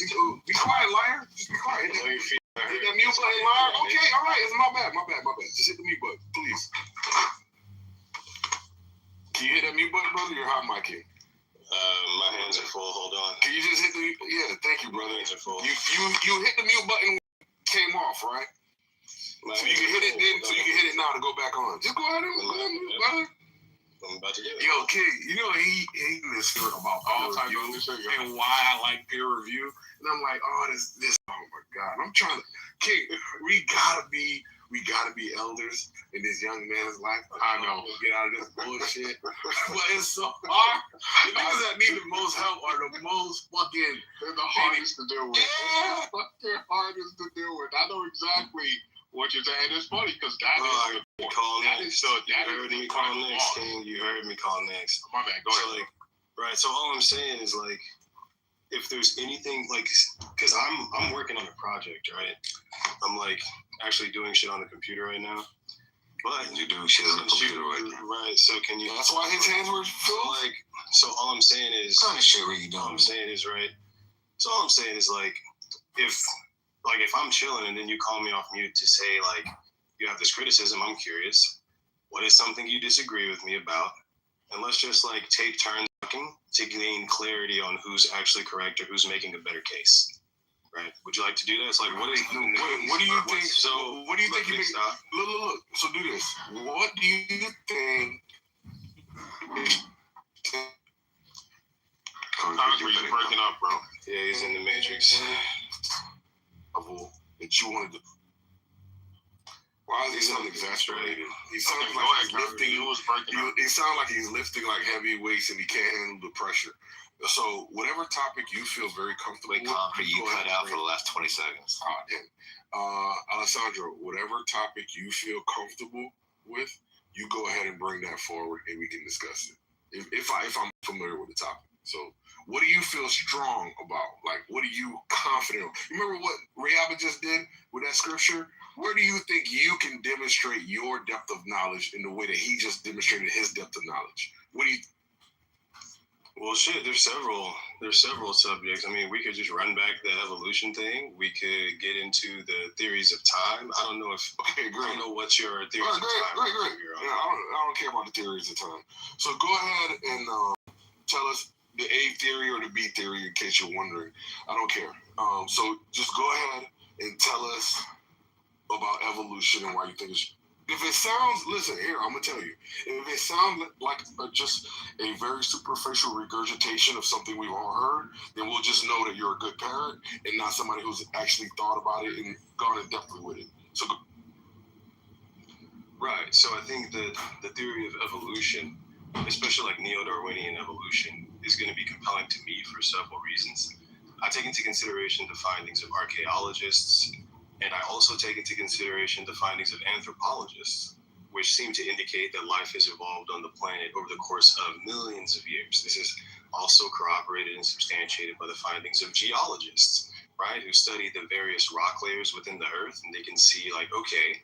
Be quiet, liar. Just be quiet. Hit that mute button, liar. Okay, all right. It's my bad. Just hit the mute button, please. Can you hit that mute button, brother? You're hot micing. My hands are full. Hold on. Can you just hit the? Yeah, thank you, brother. Hands are full. You hit the mute button. Came off, right? So you can hit it then. So you can hit it now to go back on. Just go ahead and brother. I'm about to get it. Yo, kid, you know he this about all time and why I like peer review. And I'm like, oh, this. Oh my God, I'm trying to. Kid, we gotta be elders in this young man's life. I know. Get out of this bullshit. But it's so hard. The niggas that need the most help are the most fucking. They're the hardest to deal with. Yeah. They're hardest to deal with. I know exactly what you're saying. It's funny because that is. You heard me call next, King. You heard me call next. My bad. Go ahead. Right. So all I'm saying is like, if there's anything like, because I'm working on a project, right? I'm like actually doing shit on the computer right now. But you do shit on the computer right now. Right. So can you? That's why his hands were full. So all I'm saying is. What kind of shit were you doing? All I'm saying is right. So all I'm saying is like, if I'm chilling and then you call me off mute to say like, you have this criticism, I'm curious. What is something you disagree with me about? And let's just like take turns talking to gain clarity on who's actually correct or who's making a better case. Right? Would you like to do that? It's like, what do you think? So what do you think? Look. So do this. What do you think? Congressman, you're breaking up, bro. Yeah, he's in the Matrix. That you wanted to. Why is he sound exasperated? He sounds like he's lifting. He sounds like he's lifting like heavy weights and he can't handle the pressure. So whatever topic you feel very comfortable with, you cut out for the last 20 seconds. Alessandro, whatever topic you feel comfortable with, you go ahead and bring that forward and we can discuss it. If I'm familiar with the topic. So what do you feel strong about? Like, what are you confident of? You remember what Rayaba just did with that scripture? Where do you think you can demonstrate your depth of knowledge in the way that he just demonstrated his depth of knowledge? What do you? Well, shit, there's several subjects. I mean, we could just run back the evolution thing. We could get into the theories of time. I don't know if. Okay, great. I don't know what your theories of time. Great. Yeah, I don't care about the theories of time. So go ahead and tell us the A theory or the B theory in case you're wondering. I don't care. So just go ahead and tell us about evolution and why you think it's. If it sounds, listen here, I'm gonna tell you. If it sounds like just a very superficial regurgitation of something we've all heard, then we'll just know that you're a good parent and not somebody who's actually thought about it and gone in depth with it. So, right. So I think that the theory of evolution, especially like neo-Darwinian evolution, is going to be compelling to me for several reasons. I take into consideration the findings of archaeologists. And I also take into consideration the findings of anthropologists, which seem to indicate that life has evolved on the planet over the course of millions of years. This is also corroborated and substantiated by the findings of geologists, right, who study the various rock layers within the earth, and they can see, like, okay,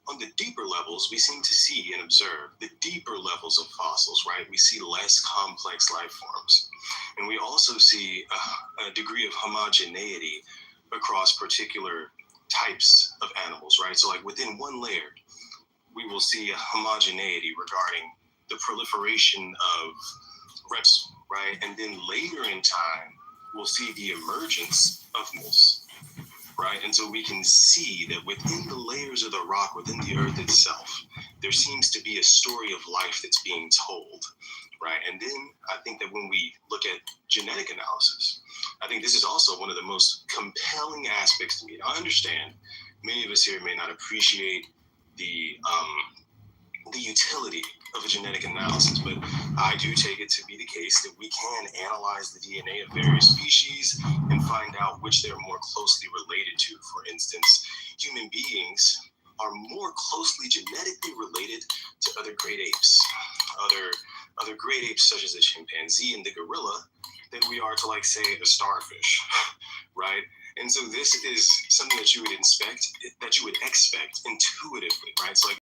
on the deeper levels, we seem to see and observe the deeper levels of fossils, right? We see less complex life forms. And we also see a degree of homogeneity across particular types of animals, right? So like within one layer, we will see a homogeneity regarding the proliferation of reptiles, right? And then later in time, we'll see the emergence of mammals, right? And so we can see that within the layers of the rock, within the earth itself, there seems to be a story of life that's being told, right? And then I think that when we look at genetic analysis, I think this is also one of the most compelling aspects to me. I understand many of us here may not appreciate the utility of a genetic analysis, but I do take it to be the case that we can analyze the DNA of various species and find out which they're more closely related to. For instance, human beings are more closely genetically related to other great apes, other great apes such as the chimpanzee and the gorilla, than we are to, like, say, a starfish, right? And so this is something that you would expect intuitively, right? It's like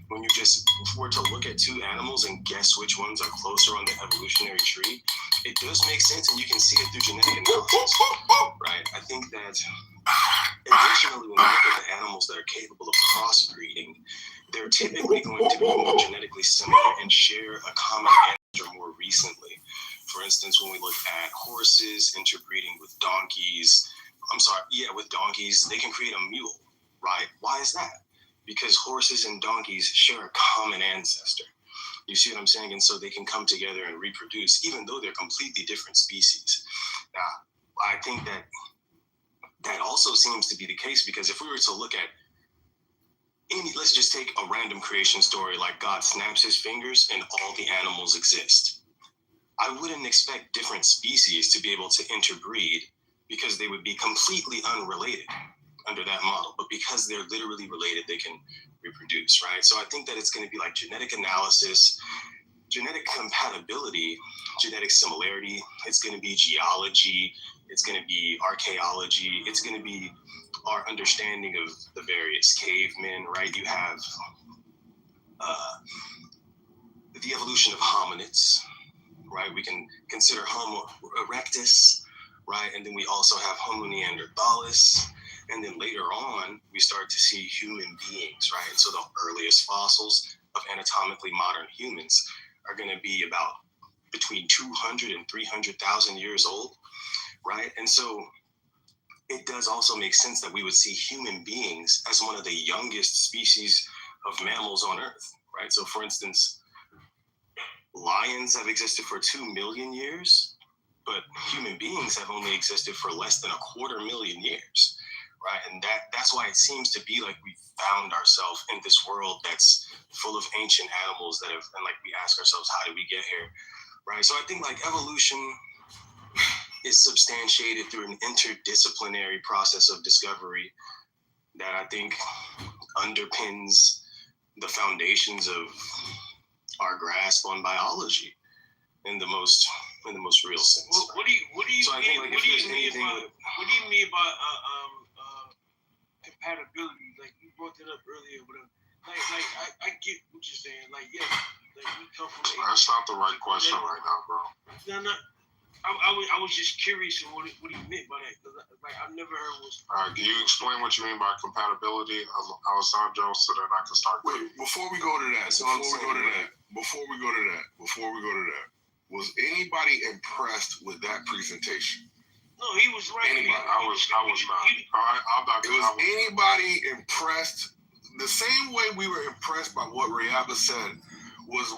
when you just were to look at two animals and guess which ones are closer on the evolutionary tree, it does make sense, and you can see it through genetic analysis, right? I think that additionally, when we look at the animals that are capable of crossbreeding, they're typically going to be more genetically similar and share a common ancestor more recently. For instance, when we look at horses interbreeding with donkeys, with donkeys, they can create a mule, right? Why is that? Because horses and donkeys share a common ancestor. You see what I'm saying? And so they can come together and reproduce, even though they're completely different species. Now, I think that also seems to be the case, because if we were to look at let's just take a random creation story like God snaps his fingers and all the animals exist. I wouldn't expect different species to be able to interbreed because they would be completely unrelated under that model. But because they're literally related, they can reproduce, right? So I think that it's going to be like genetic analysis, genetic compatibility, genetic similarity. It's going to be geology. It's going to be archaeology. It's going to be our understanding of the various cavemen, right? You have the evolution of hominids, right? We can consider Homo erectus, right? And then we also have Homo neanderthalis. And then later on, we start to see human beings, right? And so the earliest fossils of anatomically modern humans are going to be about between 200 and 300,000 years old, right? And so it does also make sense that we would see human beings as one of the youngest species of mammals on Earth, right? So for instance, lions have existed for 2 million years, but human beings have only existed for less than 250,000 years, right? And that's why it seems to be like we found ourselves in this world that's full of ancient animals and like we ask ourselves, how did we get here, right? So I think like evolution is substantiated through an interdisciplinary process of discovery that I think underpins the foundations of our grasp on biology in the most real sense. What do you mean by compatibility? Like you brought that up earlier, whatever. I get what you're saying. Like yeah, like we come from. That's not the right question right now, bro. No. I was just curious on what he meant by that, because I've never heard was. All right, can you explain what you mean by compatibility, Alessandro, so that I can start? Wait, before we go to that, was anybody impressed with that presentation? No, he was right. Anybody? I was not. Was anybody impressed the same way we were impressed by what Rayaba said? Was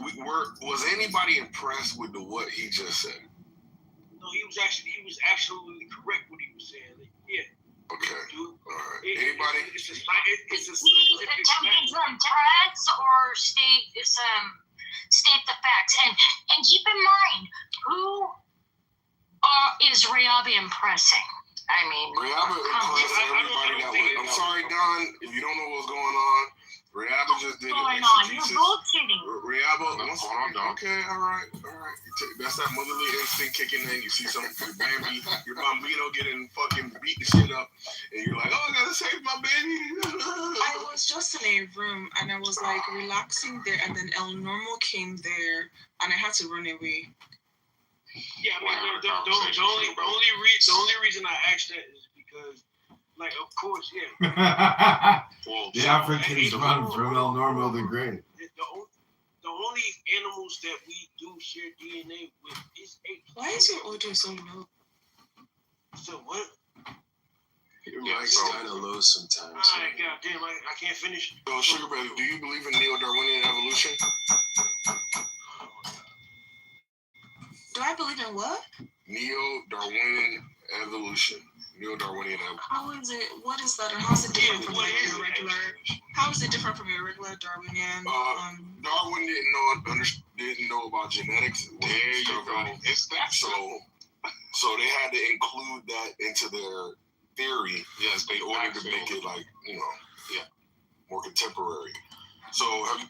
anybody impressed with what he just said? No, he was absolutely correct what he was saying. Like, yeah. Okay. All right. Anybody? He attempted to impress or state the facts, and keep in mind who is Rayaba impressing. I mean, Rayaba impressed everybody that way. I'm sorry, Don, if you don't know what's going on. Rayaba just did an exegesis. You're bullshitting. Rayaba, okay, all right. That's that motherly instinct kicking in. You see your bambino getting fucking beat the shit up, and you're like, oh, I gotta save my baby. I was just in a room, and I was like relaxing there, and then El Normo came there, and I had to run away. Yeah, I mean, the only reason I asked that is because, like, of course, yeah. The Africans run from El Normo the Great. The only animals that we do share DNA with is apes. Why is your audio so low? So what? Your mic's kind of low sometimes. Alright, goddamn, I can't finish. So, Sugar Baby, do you believe in neo-Darwinian evolution? Do I believe in what? Neo-Darwinian evolution. How is it? What is that? And how is it different from your regular? How is it different from your regular Darwinian? Darwin didn't know about genetics. There you go. So they had to include that into their theory. Yes, in order to make it more contemporary. So have you?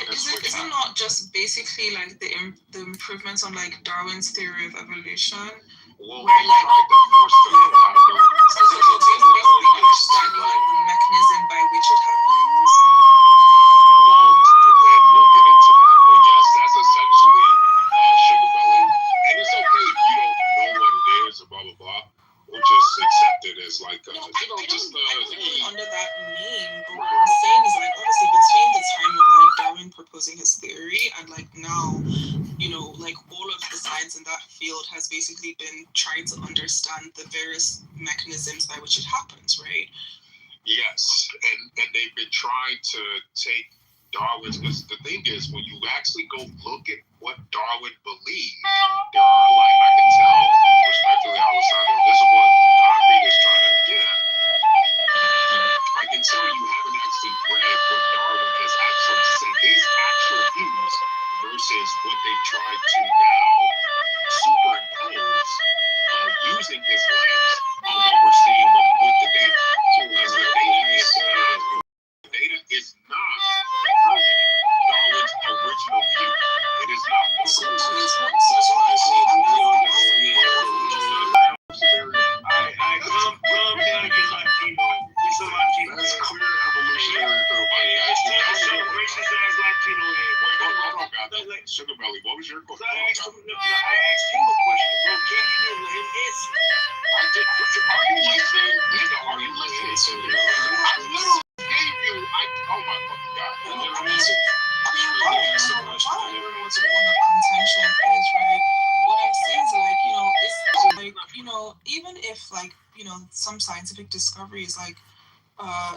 Is it not just basically like the improvements on like Darwin's theory of evolution? Well, where like basically understand like the mechanism by which it happens. We'll get into that, but yes, that's essentially sugar belly, and it's okay if you don't know what it is or blah blah blah. It's like, I don't do it under that name, but what I'm saying is like obviously between the time of like Darwin proposing his theory and like now, like all of the science in that field has basically been trying to understand the various mechanisms by which it happens, right? Yes, and they've been trying to take Darwin's, because the thing is, when you actually go look at what Darwin believed, there are a lot, and I can tell, respectfully, Alessandro, this is what Concrete is trying to get at. I can tell you haven't actually read what Darwin has actually said, his actual views, versus what they've tried to now superimpose using his lens on what we're seeing with the data. Because the data is not confirming Darwin's original view. It is not. That's why I say the calm down, you Latino. It's a Latino. That's clear evolutionary proof. It's some racist ass Latino here. Wait, hold on, guys. Sugar Belly, what was your question? I asked him a question, bro. Can you let him answer? Are you listening? Nigga, are you listening to me? I literally gave you, oh my fucking God. I mean, what the contention is, right? What I'm saying is like, it's like, even if like, some scientific discoveries like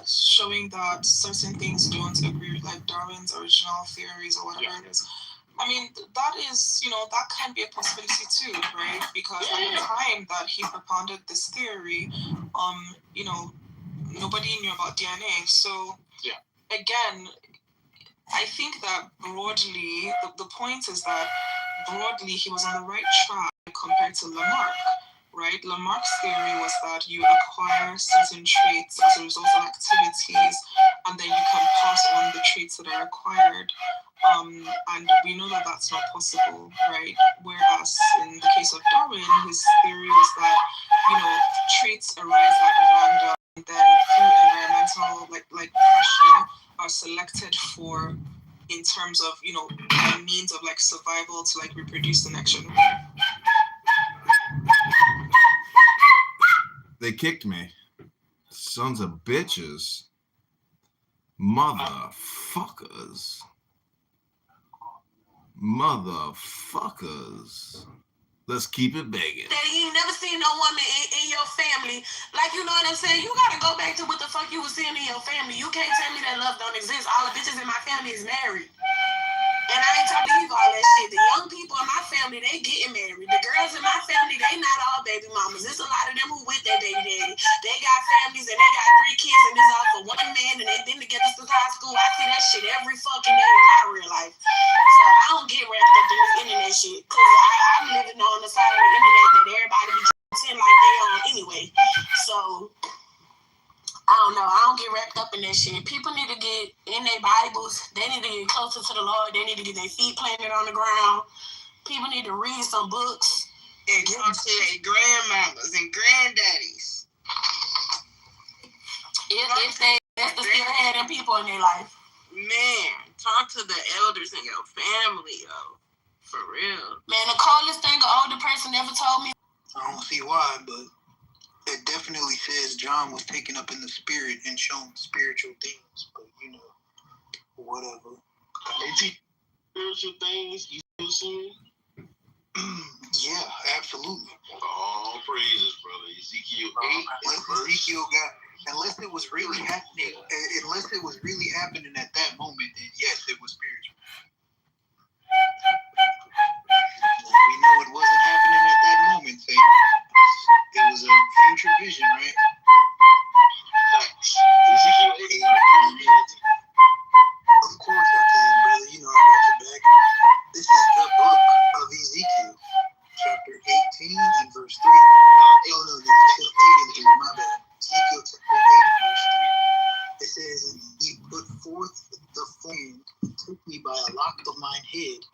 showing that certain things don't agree with like Darwin's original theories or whatever it is. I mean, that is, that can be a possibility too, right? Because at the time that he propounded this theory, nobody knew about DNA. So, again, I think that broadly, the point is that broadly he was on the right track compared to Lamarck, right? Lamarck's theory was that you acquire certain traits as a result of activities, and then you can pass on the traits that are acquired. And we know that that's not possible, right? Whereas in the case of Darwin, his theory was that, traits arise at random, and then through environmental like pressure are selected for in terms of, by means of like survival to like reproduce the next generation. They kicked me. Sons of bitches. Motherfuckers. Let's keep it begging. That you ain't never seen no woman in your family. Like, you know what I'm saying? You gotta go back to what the fuck you was seeing in your family. You can't tell me that love don't exist. All the bitches in my family is married. And I ain't talking to you all that shit. The young people in my family, they getting married. The girls in my family, they not all baby mamas. There's a lot of them who with their baby daddy. They got families and they got 3 kids and it's all for one man and they've been together since high school. I see that shit every fucking day in my real life. So I don't get wrapped up in this internet shit. Cause I'm living on the side of the internet that everybody be pretend like they on anyway. So I don't know. I don't get wrapped up in that shit. People need to get in their Bibles. They need to get closer to the Lord. They need to get their feet planted on the ground. People need to read some books. And talk to their grandmamas and granddaddies. If they still had them people in their life. Man, talk to the elders in your family, yo. For real. Man, the coldest thing an older person ever told me. I don't see why, but it definitely says John was taken up in the spirit and shown spiritual things, but whatever. Spiritual things you still seeing? Yeah, absolutely. All praises, brother. Ezekiel 8. Unless it was really happening at that moment, then yes, it was spiritual. We know it wasn't happening at that moment, Saint. It was a future vision, right? Ezekiel 8. Of course I can, brother. You know I got your back. This is the book of Ezekiel, chapter 18 and verse 3. No, it's 8 and 3, my bad. Ezekiel chapter 8 and verse 3. It says, and he put forth the flame, took me by a lock of mine head,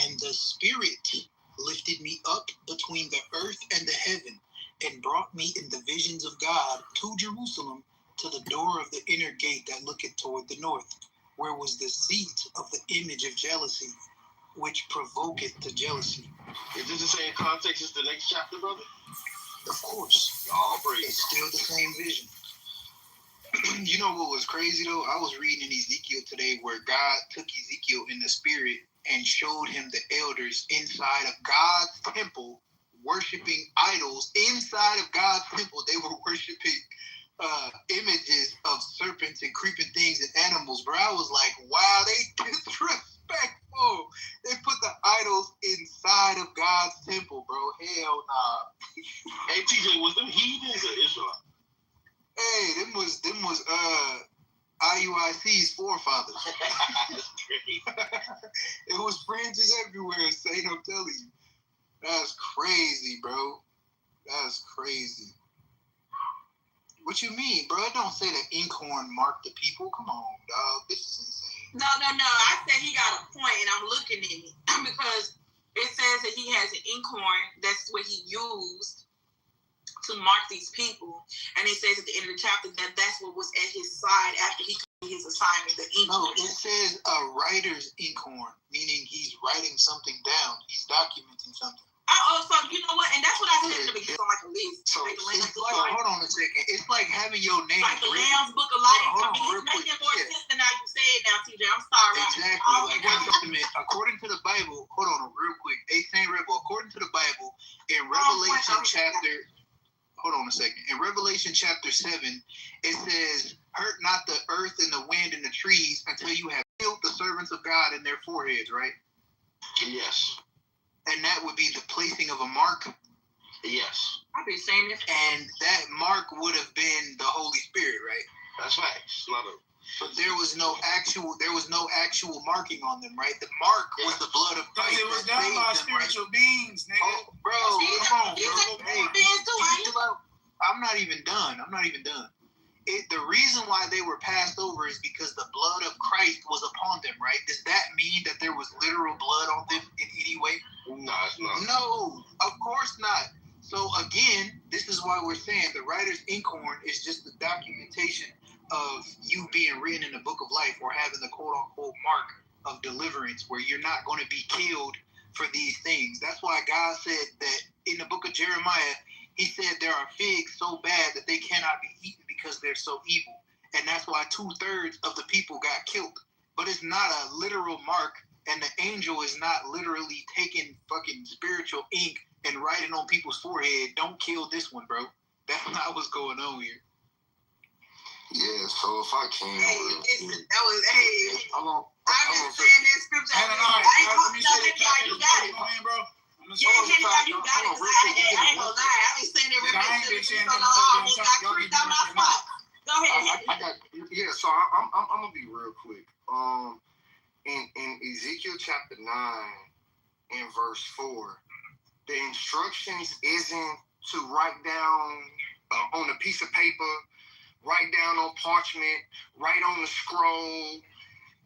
and the Spirit lifted me up between the earth and the heaven, and brought me in the visions of God to Jerusalem, to the door of the inner gate that looketh toward the north, where was the seat of the image of jealousy, which provoketh to jealousy. Is this the same context as the next chapter, brother? Of course. All It's praise. still the same vision. You know what was crazy though? I was reading in Ezekiel today where God took Ezekiel in the spirit and showed him the elders inside of God's temple worshiping idols. Inside of God's temple, they were worshiping images of serpents and creeping things and animals, bro. I was like, wow, they disrespectful. They put the idols inside of God's temple, bro. Hell nah. Hey, TJ, was them heathens or Israelites? Hey, them was IUIC's forefathers. It was branches everywhere, Saint, I'm telling you. That's crazy, bro. That's crazy. What you mean, bro? It don't say that inkhorn marked the people. Come on, dog. This is insane. No. I said he got a point, and I'm looking at it because it says that he has an inkhorn. That's what he used to mark these people. And it says at the end of the chapter that that's what was at his side after he completed his assignment, the No, inkhorn. it says a writer's inkhorn, meaning he's writing something down. He's documenting something. So you know what? And that's what I said in the beginning, on like a list. So, Like the Lamb's it's Book like, of Life. hold on a second. It's like having your name. Like the Lamb's Book of Life. Hold on, I mean, real it's making quick. more Yeah. sense than how you say it now, TJ. I'm sorry. Exactly. Like according to the Bible, hold on real quick. Hey, Saint Rebel, according to the Bible, in Revelation chapter, hold on a second. In Revelation chapter 7, it says, hurt not the earth and the wind and the trees until you have killed the servants of God in their foreheads, right? Yes. And that would be the placing of a mark. Yes. I've been saying this. And that mark would have been the Holy Spirit, right? That's facts. Love it. But there was no actual marking on them, right? The mark was the blood of Christ. Because it was that done saved by them, spiritual right? beings, nigga. Oh, bro, come on, bro. Hey, I'm not even done. The reason why they were passed over is because the blood of Christ was upon them, right? Does that mean that there was literal blood on them in any way? No, it's not. No, of course not. So again, this is why we're saying the writer's inkhorn is just the documentation of you being written in the book of life or having the quote-unquote mark of deliverance where you're not going to be killed for these things. That's why God said that in the book of Jeremiah, he said there are figs so bad that they cannot be eaten because they're so evil. And that's why 2/3 of the people got killed. But it's not a literal mark, and the angel is not literally taking fucking spiritual ink and writing on people's forehead, don't kill this one, bro. That's not what's going on here. Yeah, so if I can, I'm just saying that scripture. Let me say that. You got it. Bro. Yeah, you got it. I ain't gonna lie. I ain't saying that. I ain't been saying that. I almost got creeped out my spot. Go ahead. So I'm gonna be real quick. In Ezekiel chapter 9 and verse 4, the instructions isn't to write down on a piece of paper, write down on parchment, write on the scroll.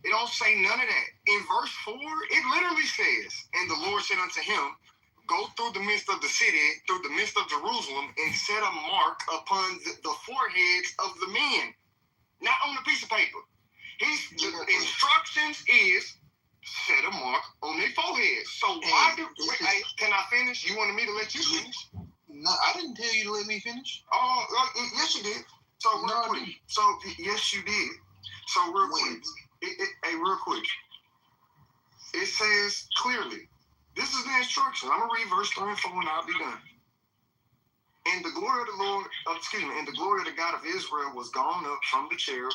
It don't say none of that. In verse 4, it literally says, and the Lord said unto him, go through the midst of the city, through the midst of Jerusalem, and set a mark upon the foreheads of the men, not on a piece of paper. The instructions is set a mark on their foreheads. So can I finish? You wanted me to let you finish? No, I didn't tell you to let me finish. Oh, yes you did. So real quick. So yes you did. So real quick. Real quick. It says clearly, this is the instruction. I'm gonna read verse 3 and 4 and I'll be done. And the glory of the Lord, and the glory of the God of Israel was gone up from the cherub,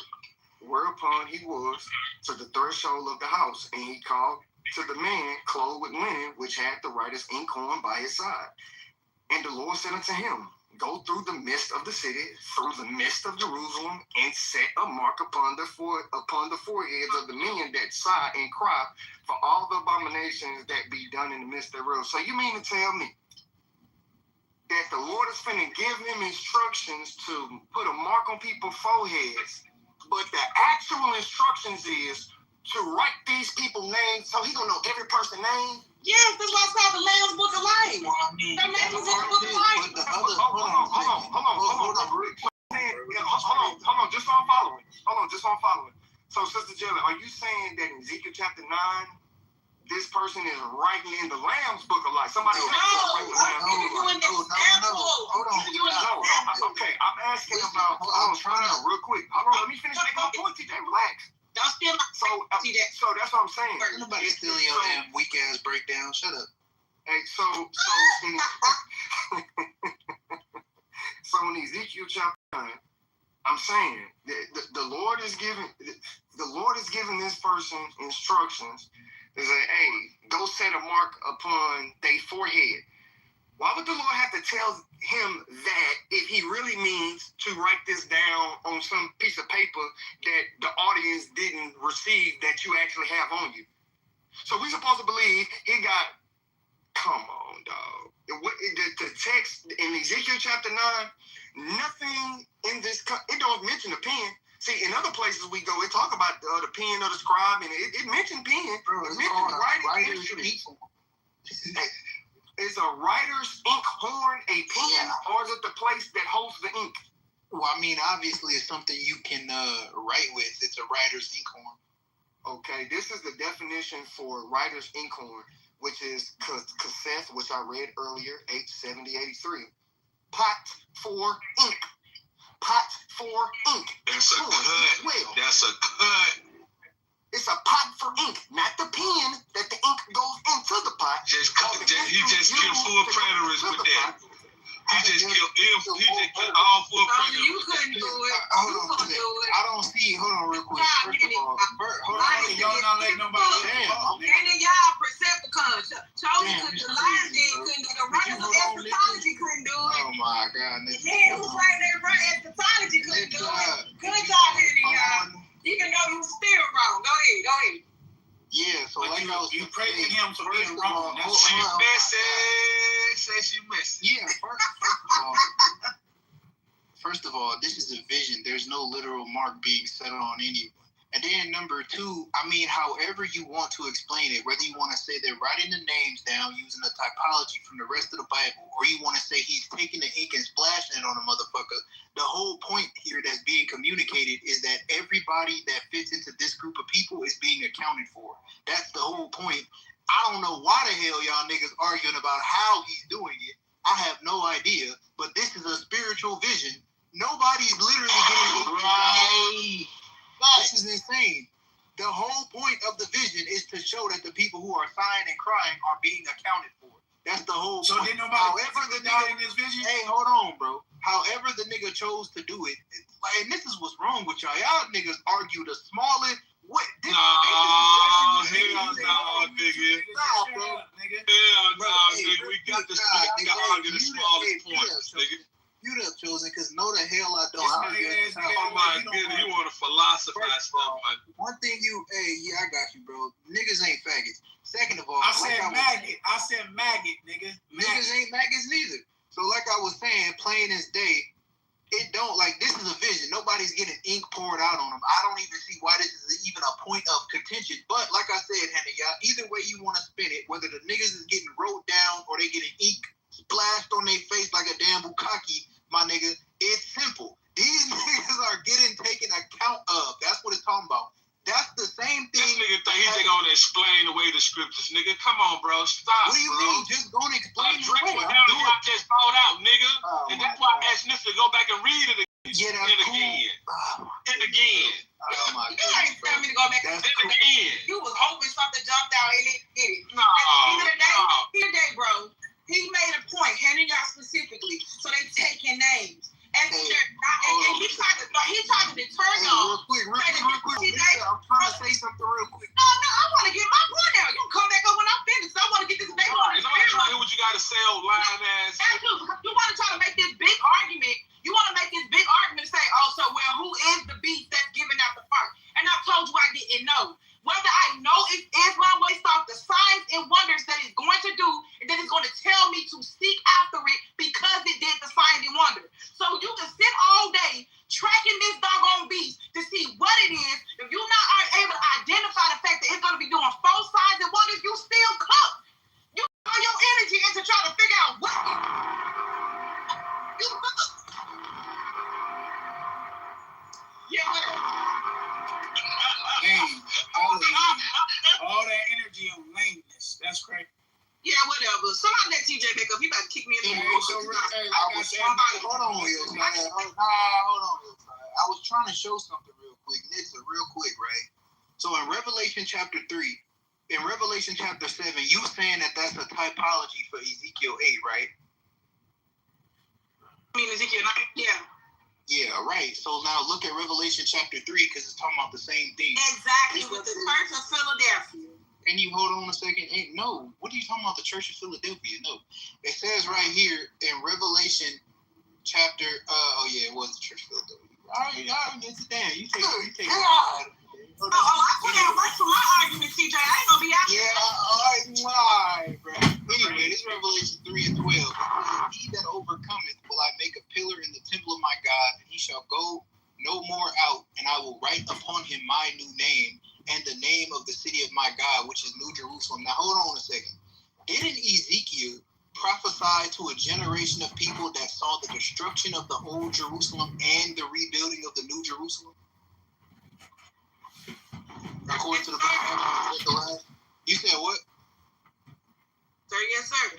whereupon he was to the threshold of the house, and he called to the man clothed with linen, which had the writer's inkhorn by his side. And the Lord said unto him, go through the midst of the city, through the midst of Jerusalem, and set a mark upon the foreheads of the men that sigh and cry for all the abominations that be done in the midst thereof. So you mean to tell me that the Lord is finna give him instructions to put a mark on people's foreheads, but the actual instructions is to write these people's names so he gonna know every person's name? Yes, that's why it's called the Lamb's Book of Life. Well, I mean, the Lamb's Book of Life. But the other, hold on. Just so I'm following. So, Sister Jelly, are you saying that in Ezekiel chapter 9, this person is writing in the Lamb's Book of Life? Somebody No. Hold on. saying. Nobody stealing your damn weak ass breakdown. Shut up. Hey, so in Ezekiel chapter 9, I'm saying the Lord is giving this person instructions to say, hey, go set a mark upon their forehead. Why would the Lord have to tell him that if he really means to write this down on some piece of paper that the audience didn't receive that you actually have on you? So we supposed to believe he got, come on, dog. The text in Ezekiel chapter 9, nothing in this, it don't mention the pen. See, in other places we go, it talk about the pen of the scribe, and it mentioned pen. Bro, it mentioned writing instruments. Is a writer's ink horn a pen, or is it the place that holds the ink? Well, I mean, obviously, it's something you can write with. It's a writer's ink horn. Okay, this is the definition for writer's ink horn, which is Kaseth, which I read earlier, 87083. Pot for ink. Pot for ink. That's a cut. Well. That's a cut. It's a pot for ink, not the pen that the ink goes into the pot. He just killed full preterists with that. He just killed all full preterists. You couldn't do it. Hold on. I don't see. Hold on, real quick. First of all, y'all not letting nobody. And then y'all Percepticons. Chosen couldn't do. Lionsgate couldn't do. The writers of eschatology couldn't do it. Oh my God. Yeah, who's writing that eschatology couldn't do it. Good job, Henry, y'all. Even though you still wrong. Go ahead. Yeah, so like I was you praising him for being wrong. She messy. Yeah, first of all, this is a vision. There's no literal mark being set on anyone. And then number two, I mean, however you want to explain it, whether you want to say they're writing the names down using the typology from the rest of the Bible, or you want to say he's taking the ink and splashing it on a motherfucker, the whole point here that's being communicated is that everybody that fits into this group of people is being accounted for. That's the whole point. I don't know why the hell y'all niggas arguing about how he's doing it. I have no idea, but this is a spiritual vision. Nobody's literally getting right. This is insane. The whole point of the vision is to show that the people who are sighing and crying are being accounted for. That's the whole point. Did nobody however the nigga in this vision? Hey, hold on, bro. However the nigga chose to do it, and this is what's wrong with y'all. Y'all niggas argue the smallest. What? Hell no, nigga. Nah, bro. Hell no, nigga. We got to argue the smallest points, nigga. You done chosen, because no the hell I don't. Oh my goodness, you want to philosophize stuff, man. One thing I got you, bro. Niggas ain't faggots. Second of all, I said maggot, nigga. Niggas ain't maggots neither. So like I was saying, plain as day, it don't, like, this is a vision. Nobody's getting ink poured out on them. I don't even see why this is even a point of contention. But like I said, Hannah, y'all, either way you want to spin it, whether the niggas is getting wrote down or they getting ink splashed on their face like a damn bukkake, my nigga, it's simple. These niggas are getting taken account of. That's what it's talking about. That's the same thing. This nigga think he's gonna explain away the scriptures, nigga. Come on, bro. Stop. What do you mean? Just gonna explain it away. I just found out, nigga. And that's why I asked Nifty to go back and read it again. Yeah, that's cool. And again. Oh my God. You ain't tell me to go back and cool. Again. You was hoping something jumped out and it did it. No. At the end of the day, bro, he made a point, handing y'all specifically, so they taking names. And he tried to deter y'all. Real quick. I'm trying to say something real quick. No, I want to get my point out. You can come back up when I'm finished. I want to get this name on. Hear what you got to say, old lying ass. You want to try to make this big argument. You want to make this big argument and say, who is the beast that's giving out the first? And I told you I didn't know. Whether I know it's Islam based off the signs and wonders that it's going to do, and then it's going to tell me to seek after it because it did the signs and wonders. So you can sit all day tracking this doggone beast to see what it is. If you're not able to identify the fact that it's going to be doing false signs and wonders, you still cook. You put all your energy into trying to figure out what you cook. Yeah, all that energy on lameness. That's crazy. Yeah, whatever. Somebody let TJ back up. He about to kick me in the mouth. Hold on, yo. I was trying to show something real quick. Nitsa, real quick, right? So in Revelation chapter 3, in Revelation chapter 7, you saying that that's a typology for Ezekiel 8, right? I mean, Ezekiel 9, yeah. Yeah, right. So now look at Revelation chapter 3 because it's talking about the same thing. Exactly, with the Church of Philadelphia. Can you hold on a second? No. What are you talking about, the Church of Philadelphia? No. It says right here in Revelation chapter, it was the Church of Philadelphia. All right, get it down. You take it. I put out work for my argument, CJ. I ain't gonna be out here. Yeah, all right, bro. Anyway, this is Revelation 3 and 12. He that overcometh will I make a pillar in the temple of my God, and he shall go no more out, and I will write upon him my new name, and the name of the city of my God, which is New Jerusalem. Now, hold on a second. Didn't Ezekiel prophesy to a generation of people that saw the destruction of the old Jerusalem and the rebuilding of the New Jerusalem? According to the book, you said what? Sir, yes, sir.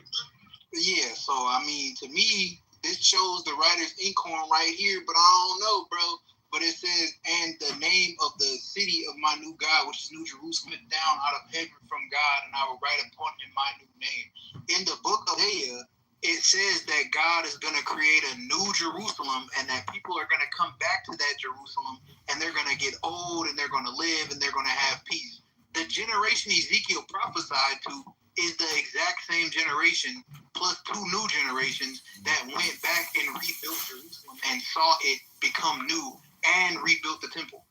Yeah, so I mean, to me, this shows the writer's inkhorn right here, but I don't know, bro. But it says, and the name of the city of my new God, which is New Jerusalem, down out of heaven from God, and I will write upon him my new name. In the book of Isaiah, it says that God is going to create a new Jerusalem, and that people are going to come back to that Jerusalem, and they're going to get old, and they're going to live, and they're going to have peace. The generation Ezekiel prophesied to is the exact same generation, plus two new generations that went back and rebuilt Jerusalem and saw it become new and rebuilt the temple.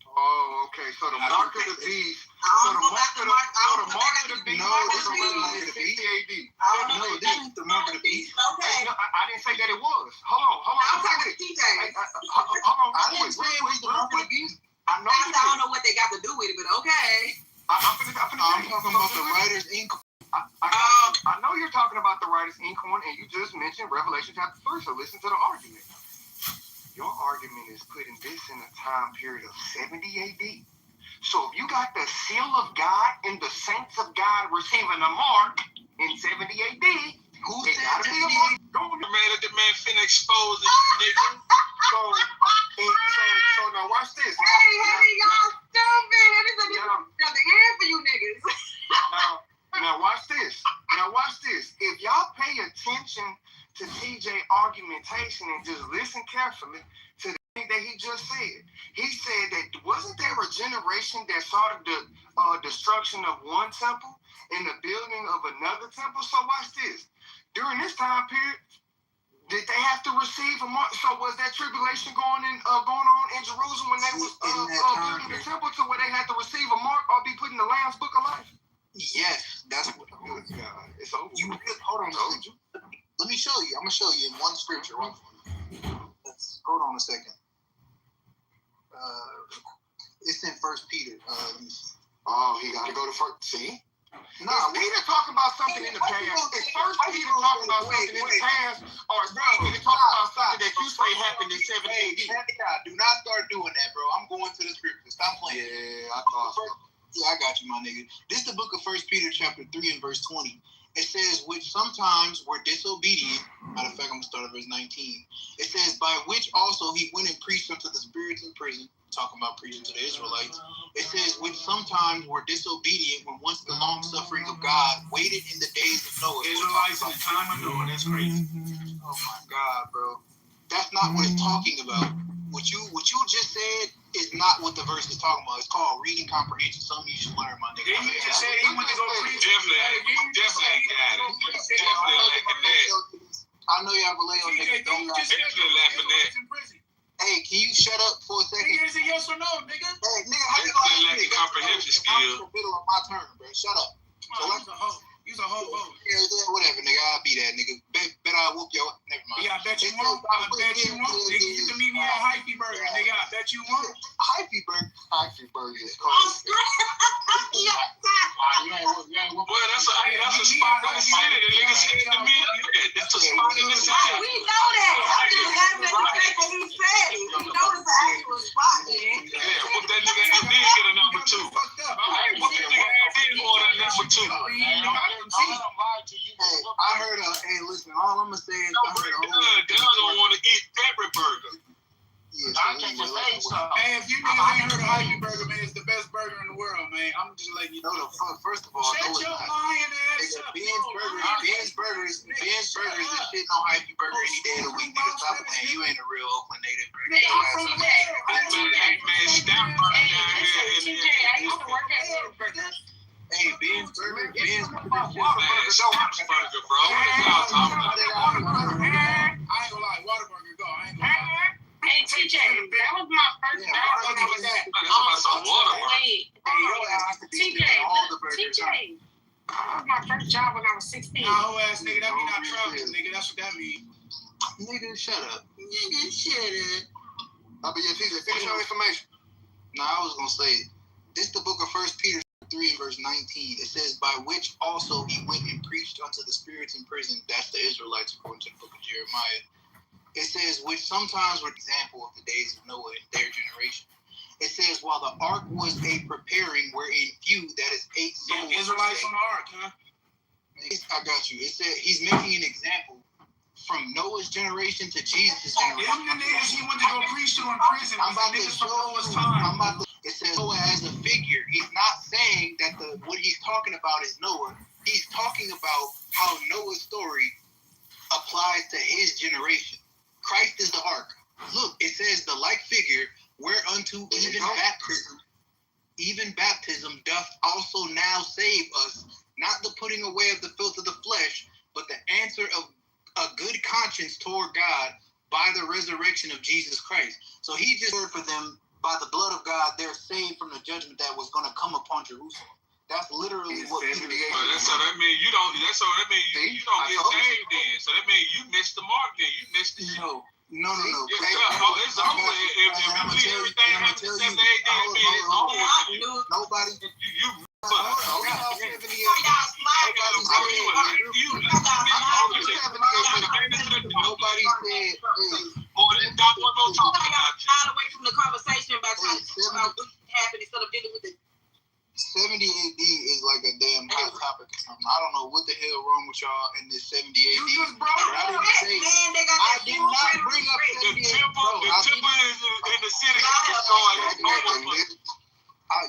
Oh, okay. So the mark of the beast. I don't know about the No, this is the mark of the beast. No, this is the mark of the beast. Okay. I didn't say that it was. Hold on. I'm talking to TJ. Hold on. I didn't say it was the mark of the beast. I know I don't know what they got to do with it, but okay. I'm talking about the writer's inkhorn. I know you're talking about the writer's inkhorn, and you just mentioned Revelation chapter 3, so listen to the argument. Your argument is putting this in a time period of 70 AD. So if you got the seal of God and the saints of God receiving a mark in 70 AD, Who it said gotta be a mark. The man finna expose this nigga. So now watch this. Hey, y'all stupid. This is the end for you niggas. Now watch this. If y'all pay attention to TJ argumentation and just listen carefully to the thing that he just said. He said that wasn't there a generation that saw the destruction of one temple and the building of another temple? So watch this. During this time period, did they have to receive a mark? So was that tribulation going on in Jerusalem when they was building the temple to where they had to receive a mark or be put in the Lamb's Book of Life? Yes, that's what it was. It's over. Hold on. Let me show you. I'm going to show you in one scripture. Hold on a second. It's in 1 Peter. He got to go to first. See? Is Peter talking about something in the past? Is First Peter talking about something in the past, or is Peter talking about something that you say happened in 70 AD? Do not start doing that, bro. I'm going to the scripture. Stop playing. Yeah, I thought so. Yeah, I got you, my nigga. This is the book of 1 Peter chapter 3 and verse 20. It says, which sometimes were disobedient. Matter of fact, I'm going to start at verse 19. It says, by which also he went and preached unto the spirits in prison. Talking about preaching to the Israelites. It says, which sometimes were disobedient when once the long suffering of God waited in the days of Noah. Israelites in the time of Noah. That's crazy. Oh my God, bro. That's not what it's talking about. What you just said is not what the verse is talking about. It's called reading comprehension. Something you should learn, my nigga. Then you just said he went to go preach. Definitely got it. Definitely lacking that. I know y'all relate on niggas. Definitely lacking that. Hey, can you shut up for a second? Is it yes or no, nigga? Hey, nigga, how you gonna lacking comprehension skill? I'm in the middle of my turn, bro. Shut up. You's a hoe. Yeah, whatever, nigga. I'll be that, nigga. Bet I'll whoop your. Never mind. Yeah, I bet you won't. Nigga, you can meet me at Hyphy Burger, nigga. I bet you won't. Hyphy Burger is cold. Well, that's a spot in the city. The niggas hit the meal. That's a spot in the city. We know that. I'm just laughing at the fact that he said it. We know it's an actual spot, man. Yeah, whoop that nigga and did get a number 2. Whoop that nigga and did more than number 2. I heard listen, all I'm gonna say is I heard a whole they don't want to eat every burger. Yeah, Hey, if you niggas ain't heard of Hyphy Burger, man, it's the best burger in the world. world, man. I'm just letting you know. First of all, Shut your lying ass up. Ben's Burgers is shitting on Hyphy Burger any day of the week. Nigga, stop playing. You ain't a real Oakland native. Nigga, I'm from the way. Man, stop right down here. TJ, I used to work at Whataburger. Hey, Ben's Burger. Ben's Burger. Man, Burger, bro. What y'all talking about? I ain't gonna lie. Whataburger, go. I ain't gonna lie. Hey, TJ, that was my first job when I was at. Wait, TJ, TJ. That was my first job when I was 16. Nah, whole ass nigga, that mean not traveling, nigga. That's what that mean. Nigga, shut up. Nigga, shut up. But yeah, TJ, finish your information. Nah, I was gonna say, this the book of 1 Peter 3 and verse 19. It says, by which also he went and preached unto the spirits in prison. That's the Israelites according to the book of Jeremiah. It says, which sometimes were an example of the days of Noah and their generation. It says, while the ark was a preparing, wherein few, that is 8 souls. Israelites on the ark, huh? I got you. It said he's making an example from Noah's generation to Jesus' generation. Them the niggas he went to go preach to in prison. I'm about to niggas show from Noah's time. It says Noah as a figure. He's not saying that what he's talking about is Noah. He's talking about how Noah's story applies to his generation. Christ is the ark. Look, it says the like figure, whereunto even baptism doth also now save us, not the putting away of the filth of the flesh, but the answer of a good conscience toward God by the resurrection of Jesus Christ. So he just said for them, by the blood of God, they're saved from the judgment that was going to come upon Jerusalem. That's literally what Peter is saying. So that means you don't. So that means you don't get saved then. So that means you missed the mark then. You missed the shit. No. It's over. If we leave everything after 7 to 8 days, it's over. Nobody. Nobody said. Got away from the conversation about what happened instead of dealing with it. 70 AD is like a damn hot topic or something. I don't know what the hell wrong with y'all in this 70 AD. You just brought it up. I did not bring up 70 AD. The temple is in the city.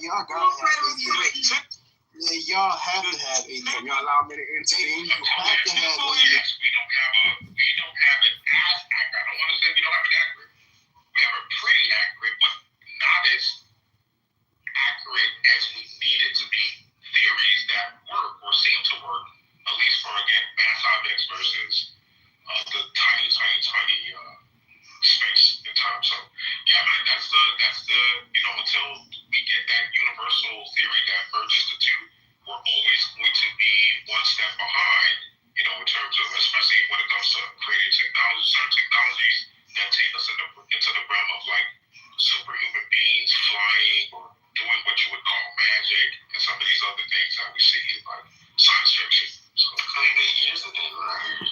Y'all gotta have AD. Yeah, y'all have to have AD. Y'all allow me to intervene. You have to have AD. We don't have it as accurate. I don't want to say we don't have it accurate. We have it pretty accurate, but not as accurate as we need it to be. Theories that work or seem to work, at least for, again, mass objects versus the tiny space and time. So yeah, man, that's the until we get that universal theory that merges the two, we're always going to be one step behind, in terms of, especially when it comes to creating technology, certain technologies that take us into the realm of like superhuman beings flying or doing what you would call magic and some of these other things that we see in like science fiction. So here's the thing right here.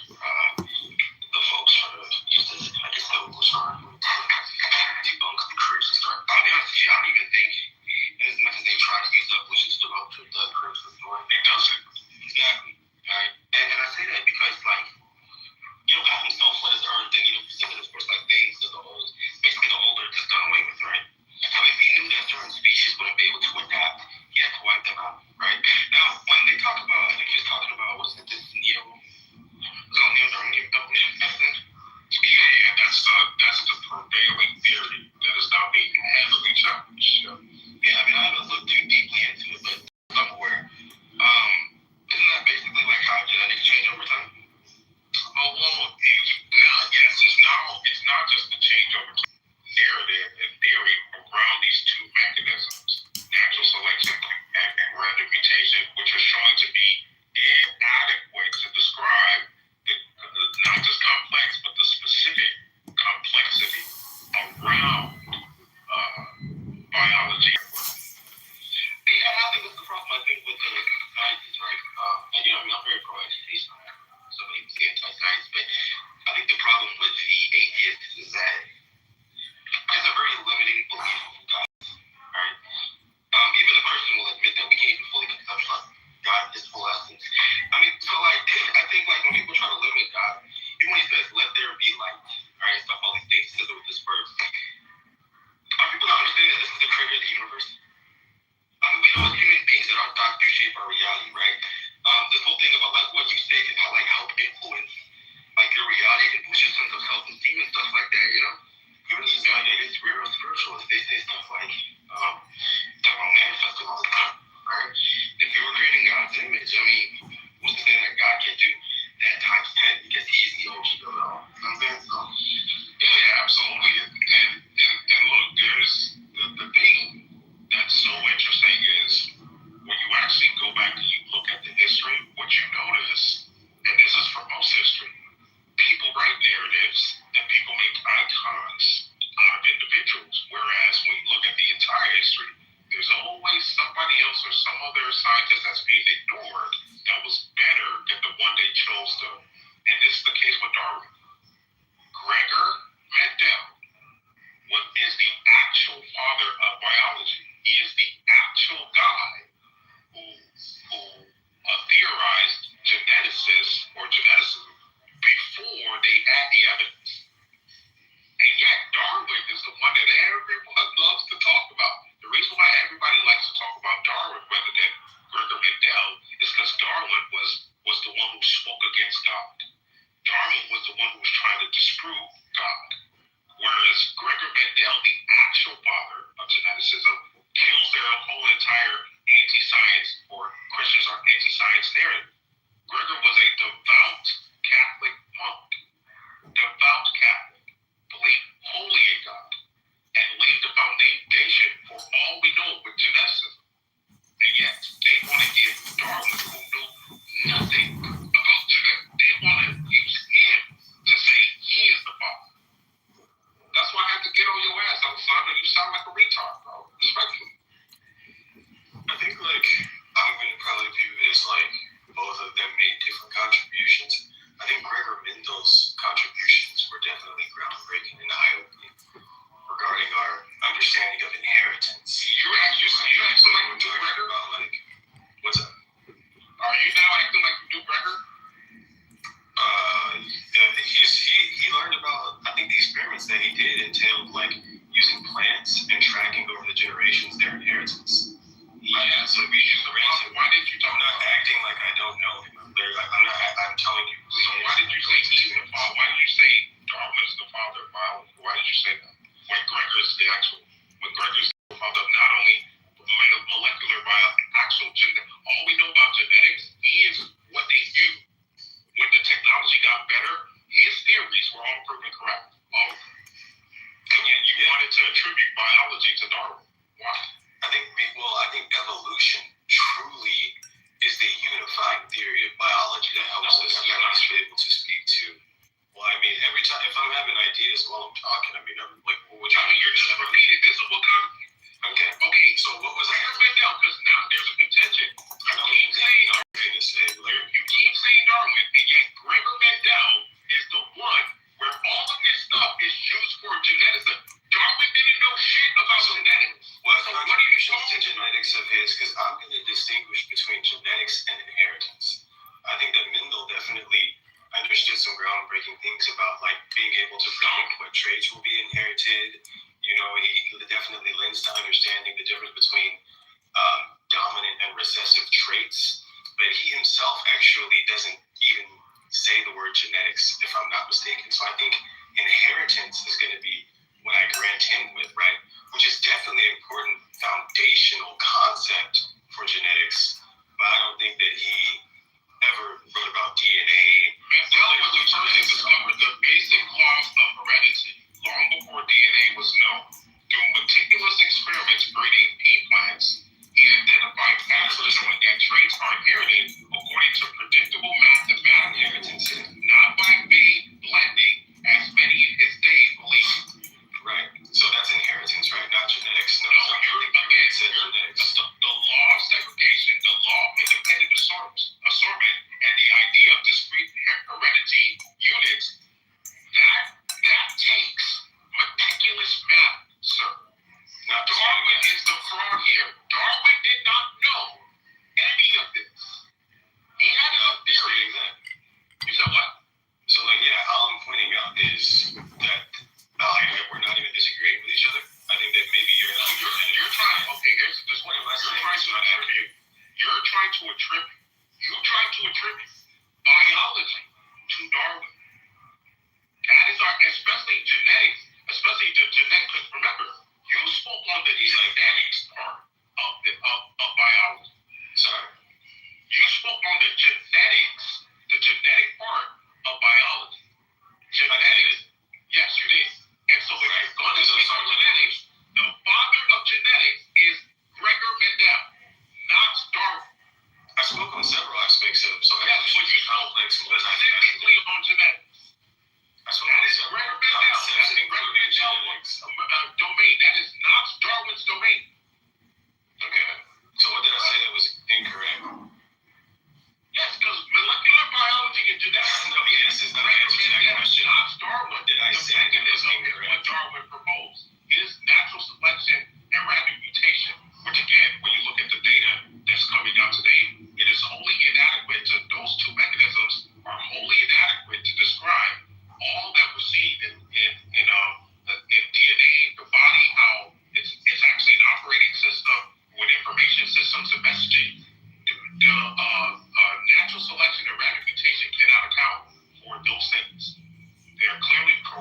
The folks used to, I guess they were trying to debunk the cribs and stuff. I'll be honest with you, I don't even think, as much as they try to use up, which is still up to the cribs and stuff, it doesn't. Exactly. Right? And I say that because, like, got me so flooded the earth thing, of course, like things to the old, basically the older just done away with, right? So if you knew that certain species wouldn't be able to adapt, you have to wipe them out, right? Now, when they talk about, I think he was talking about, what is it, this neo-Darwinian evolution method? Yeah, that's the prevailing theory that is now being heavily challenged. Yeah, I mean, I haven't looked too deeply into it, but I'm aware. Isn't that basically like how genetics change over time? Oh, well, yes, it's not just the change over time narrative and theory around these two mechanisms, natural selection and random mutation, which are showing to be inadequate to describe not just complex, but the specific complexity around biology. Yeah, I think that's the problem, I think, with the scientists, right? I'm very pro-education. Somebody was anti-science, but I think the problem with the atheists is that there's a very limiting belief in God, right? Even the Christian will admit that we can't even fully conceptualize God, his full essence. I mean, so like, I think like when people try to limit God, even when he says, let there be light, right? Stuff, all these things, he says it with this verse. had the evidence. And yet, Darwin is the one that everyone loves to talk about. The reason why everybody likes to talk about Darwin rather than Gregor Mendel is because Darwin was the one who spoke against God. Darwin was the one who was trying to disprove God. Whereas Gregor Mendel, the actual father of geneticism, kills their whole entire anti-science, or Christians are anti-science narrative. Gregor was a devout Catholic monk. Devout Catholic. Believed wholly in God. And laid the foundation for all we know with geneticism. And yet, they want to give Darwin, who knew nothing about genetics, they want to use him to say he is the father. That's why I have to get on your ass, Alessandro. You sound like a retard, bro. Respectfully. I think, like, I'm going to probably view it as, like, both of them made different contributions. I think Gregor Mendel's contributions were definitely groundbreaking and eye-opening regarding our understanding of inheritance. You acting like you do Gregor? Like, what's up? Are you now acting like you do Gregor? He learned about, I think the experiments that he did entailed, like, using plants and tracking over the generations their inheritance. Yeah, so we use the reason. Why did you talk I'm not acting like I don't know him. I'm telling you. So why did you say he's the father? Why did you say Darwin's the father of biology? Why did you say that? When Gregor's the father of not only molecular biology, actual genetics. All we know about genetics is what they do. When the technology got better, his theories were all proven correct. All of them. And yet you wanted to attribute biology to Darwin. Why? I think evolution truly is the unifying theory of biology that helps us be able to speak to. Well, I mean, every time, if I'm having ideas while I'm talking, I mean, I'm like, what would you you're just repeating. This is what comes. Okay, so what was I went down because now there's a contention. You keep saying Darwin, and yet Gregor Mendel is the one where all of this stuff is used for genetics. Darwin didn't know shit about genetics. Well, so contributions to genetics of his, because I'm going to distinguish between genetics and inheritance. I think that Mendel definitely understood some groundbreaking things about, like, being able to predict what traits will be inherited. You know, he definitely lends to understanding the difference between dominant and recessive traits. But he himself actually doesn't even say the word genetics, if I'm not mistaken. So I think inheritance is going to be what I grant him with, right? Which is definitely an important foundational concept for genetics. But I don't think that he ever wrote about DNA. Mendel was the first to discover the basic laws of heredity long before DNA was known. Through meticulous experiments breeding pea plants, he identified patterns showing that traits are inherited according to predictable mathematical inheritance, not by blending, as many in his day believed. Right. So that's inheritance, right? Not genetics. No, you're again genetics. The law of segregation, the law of independent assortment, and the idea of discrete heredity units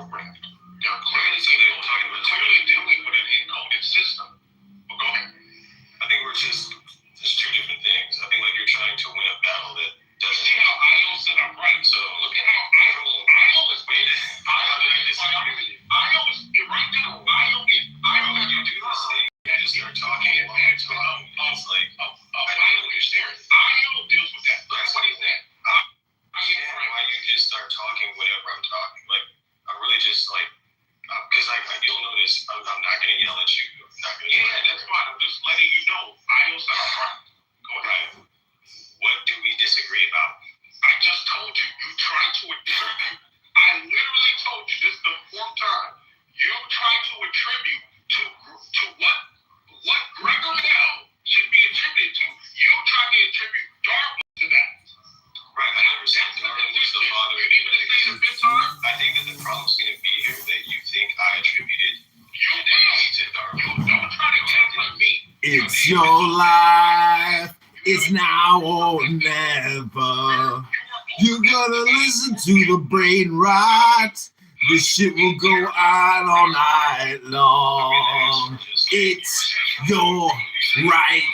programmed. They're clearly saying they don't talk about clearly dealing with an encoded system. But go ahead. I think we're just two different things. I think like you're trying to win a battle that doesn't. See how IO said I'm right. So look at how IO is made it. IO is you're right now. IO is when you do this thing, you just start talking and it's like I don't understand. IO deals with that. That's what he said. Why you just start talking whenever I'm talking? Like I'm really just like because you'll notice I'm not gonna yell at you. I'm not gonna that's fine. I'm just letting you know. IO said I'm right. Go ahead. What do we disagree about? I just told you. You tried to attribute. I literally told you this the fourth time. You tried to attribute to what Gregor Bell should be attributed to. You tried to attribute Darwin to that. Right. I never said Darwin was the father of genetics. I think that the problem's going to be here that you think I attributed to Darwin. You don't try to act like me. It's your life. It's now or never. You're gonna listen to the brain rot. This shit will go on all night long. It's your right.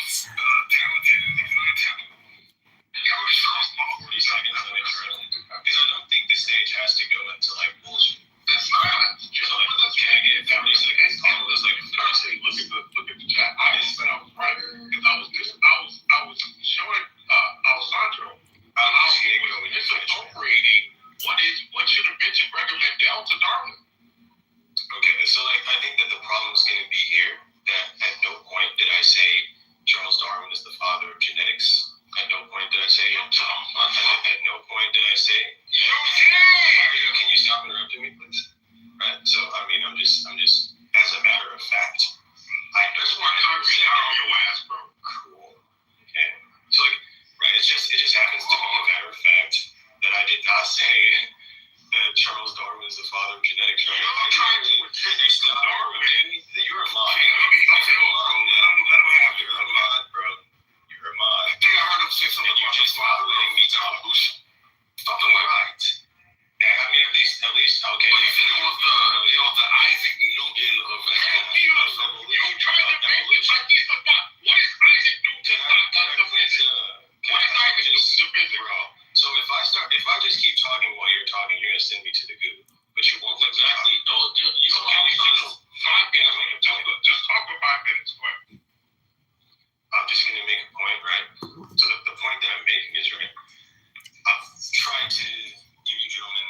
Because I don't think the stage has to go into like bullshit. That's not. Just like, can I get 30 seconds? Look at the chat. I didn't say I was right because I was showing Alessandro how he was misappropriating what should have been Gregor Mendel to Darwin. Okay, so like I think that the problem is going to be here that at no point did I say Charles Darwin is the father of genetics. At no point did I say at no point did I say can you stop interrupting me, please? Right. So I mean I'm just as a matter of fact. That's why I'm being on your ass, bro. Cool. Okay. So like right, it just happens to be a matter of fact that I did not say that Charles Darwin is the father of genetics. Right? You're trying to attribute to Darwin. You're a mod. You're a mod, bro. You're a mod. I think I heard him say something about just not letting me talk. Something right. I mean, at least, okay. But you said it was the Isaac Newton of you tried to make it like he's the fuck. What is Isaac Newton of the physics? What is Isaac Newton of physics? So if I just keep talking while you're talking, you're gonna send me to the goo. But you won't let me talk. No, you don't. 5 minutes. Just talk for 5 minutes. Go ahead. I'm just gonna make a point, right? So the point that I'm making is right. I'm trying to give you gentlemen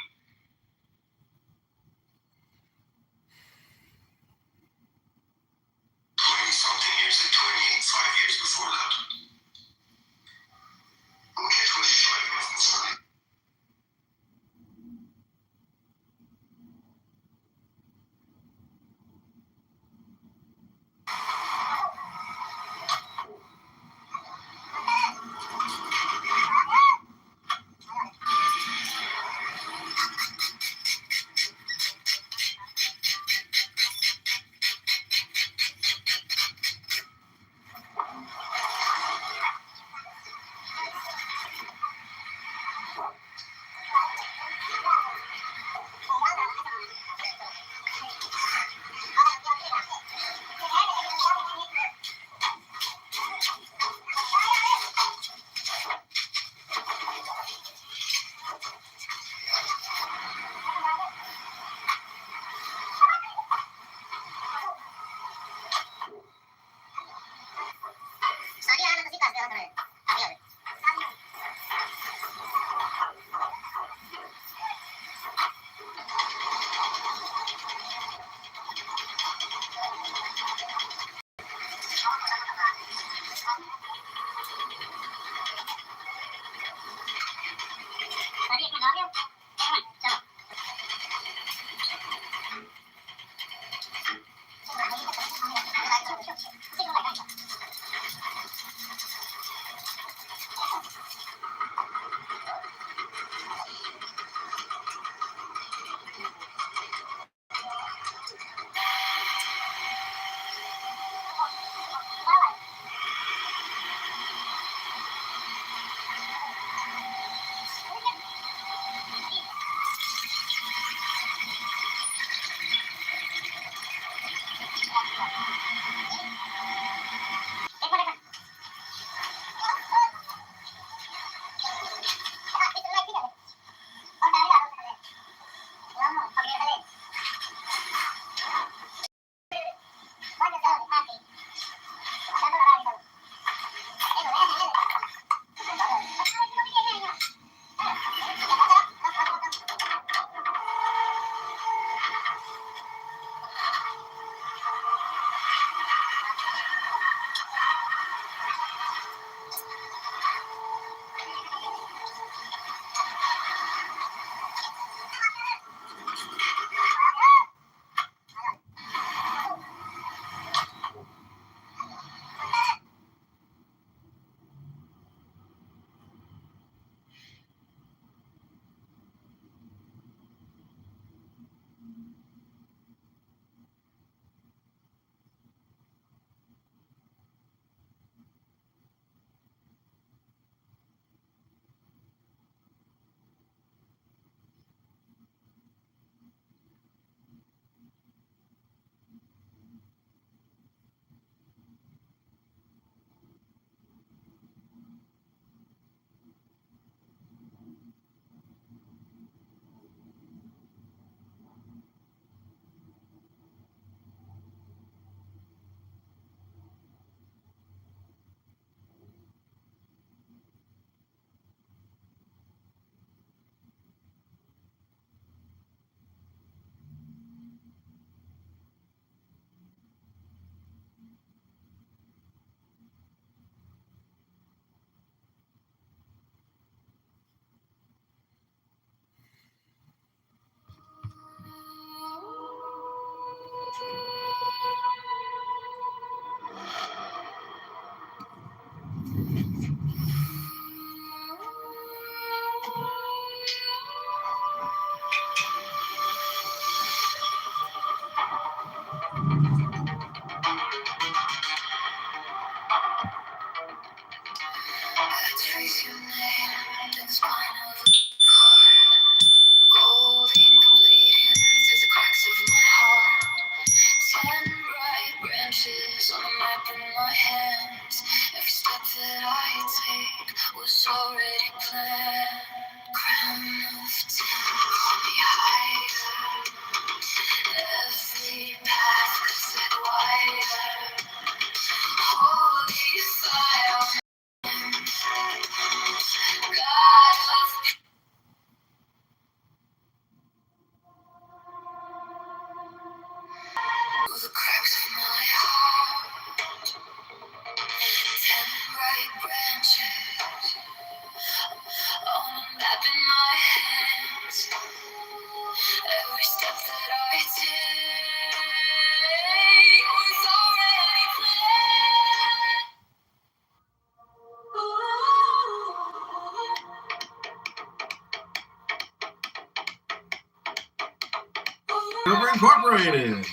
Kitover Incorporated.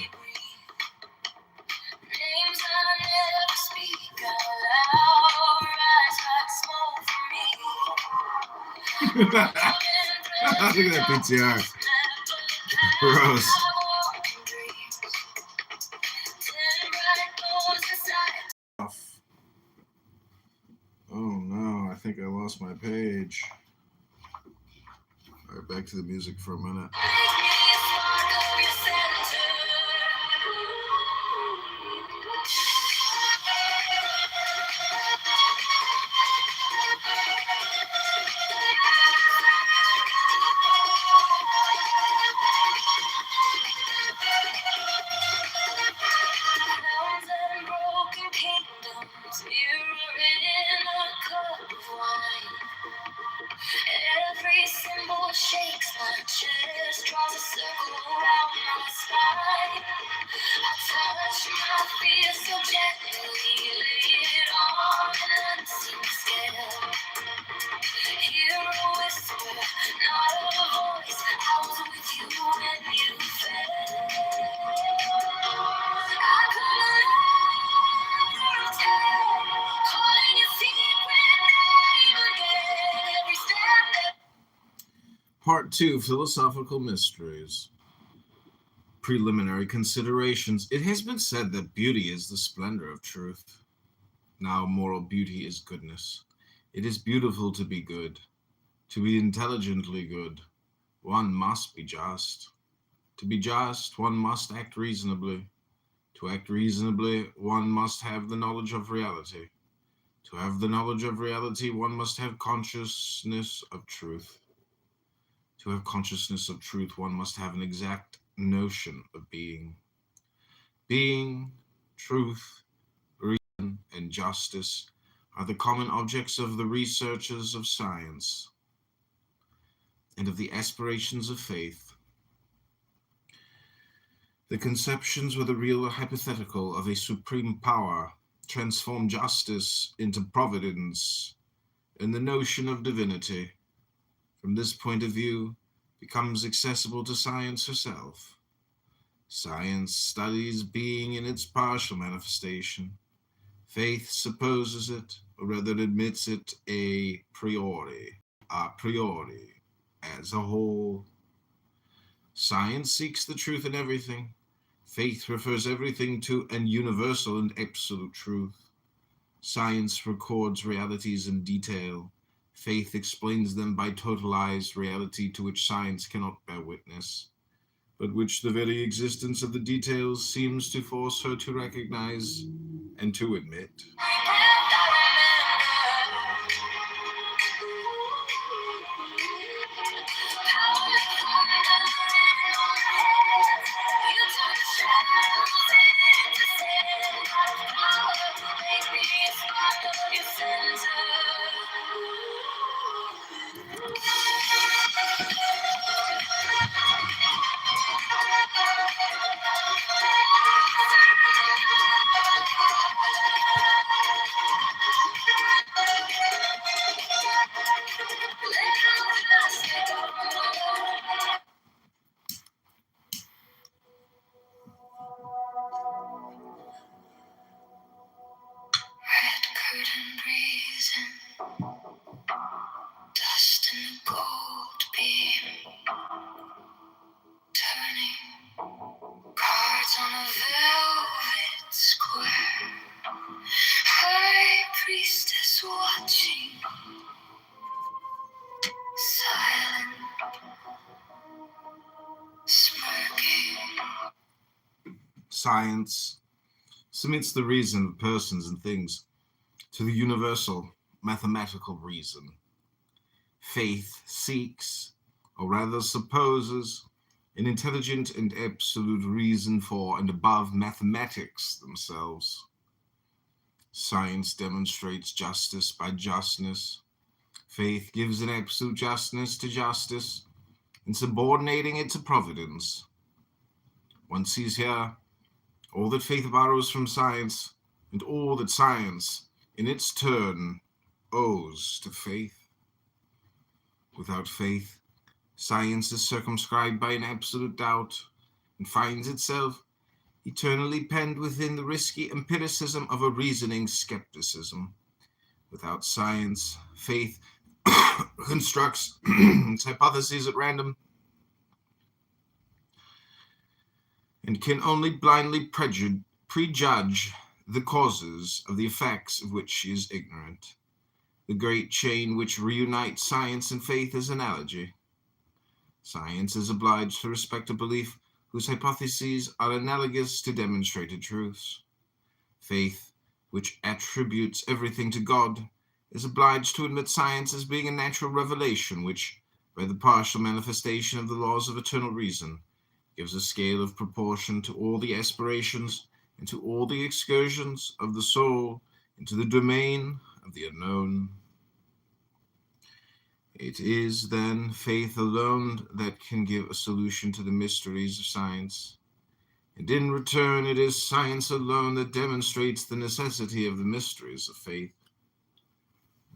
Look at that PTR. Gross. Oh no, I think I lost my page. All right, back to the music for a minute. Every symbol shakes my chest, draws a circle around my spine. I touch my fear so gently, lay it on an unseen scale. Hear a whisper, not a voice. I was with you when you fell. I come alive for a time, calling your secret name again. Every step that Part 2, Philosophical Mysteries. Preliminary considerations. It has been said that beauty is the splendor of truth. Now, moral beauty is goodness. It is beautiful to be good. To be intelligently good, one must be just. To be just, one must act reasonably. To act reasonably, one must have the knowledge of reality. To have the knowledge of reality, one must have consciousness of truth. To have consciousness of truth, one must have an exact notion of being. Being, truth, reason, and justice are the common objects of the researches of science and of the aspirations of faith. The conceptions, whether real or hypothetical, of a supreme power transform justice into providence, and the notion of divinity, from this point of view, becomes accessible to science herself. Science studies being in its partial manifestation. Faith supposes it, or rather admits it a priori, as a whole. Science seeks the truth in everything. Faith refers everything to an universal and absolute truth. Science records realities in detail. Faith explains them by totalized reality to which science cannot bear witness, but which the very existence of the details seems to force her to recognize and to admit. curtain reason, dust in the gold beam, turning cards on a velvet square. High priestess watching, silent, smirking. Science submits the reason of persons and things to the universal mathematical reason. Faith seeks, or rather supposes, an intelligent and absolute reason for and above mathematics themselves. Science demonstrates justice by justness. Faith gives an absolute justness to justice, and subordinating it to providence. One sees here all that faith borrows from science, and all that science, in its turn, owes to faith. Without faith, science is circumscribed by an absolute doubt, and finds itself eternally penned within the risky empiricism of a reasoning skepticism. Without science, faith constructs its hypotheses at random and can only blindly prejudge the causes of the effects of which she is ignorant. The great chain which reunites science and faith is analogy. Science is obliged to respect a belief whose hypotheses are analogous to demonstrated truths. Faith, which attributes everything to God, is obliged to admit science as being a natural revelation which, by the partial manifestation of the laws of eternal reason, gives a scale of proportion to all the aspirations and to all the excursions of the soul into the domain of the unknown. It is, then, faith alone that can give a solution to the mysteries of science. And in return, it is science alone that demonstrates the necessity of the mysteries of faith.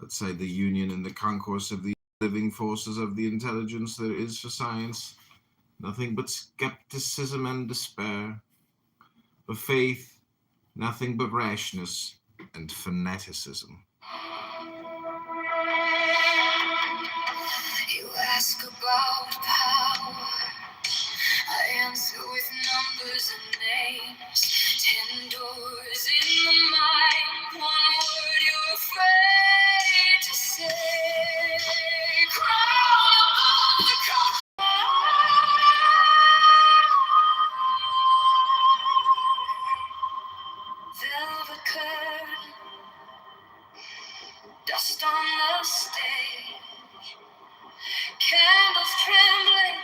Outside the union and the concourse of the living forces of the intelligence, there is for science nothing but skepticism and despair. For faith, nothing but rashness and fanaticism. You ask about power, I answer with numbers and names. 10 doors in the mind, one word you're afraid to say. Crown above the crown. Velvet curtain, dust on the stage, candles trembling,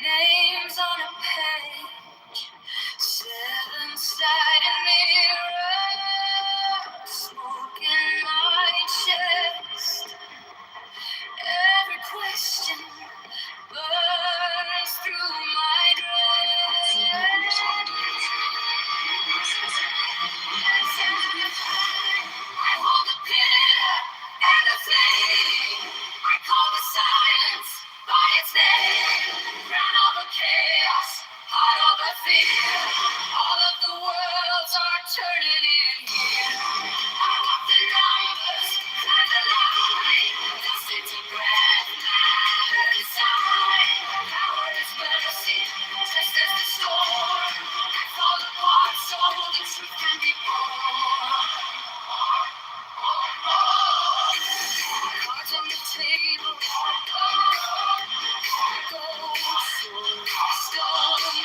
names on a page, 7-sided mirror, smoke in my chest. Every question burns through my dress. I hold the pillar and the flame. I call the silence by its name. Drown all the chaos, hide all the fear. All of the worlds are turning in here. I walk the numbers and the line. Dust into breath, matter inside. Power is mercy, just as the storm. I fall apart so the truth can be born. Cards on the table, gold, sword, stone,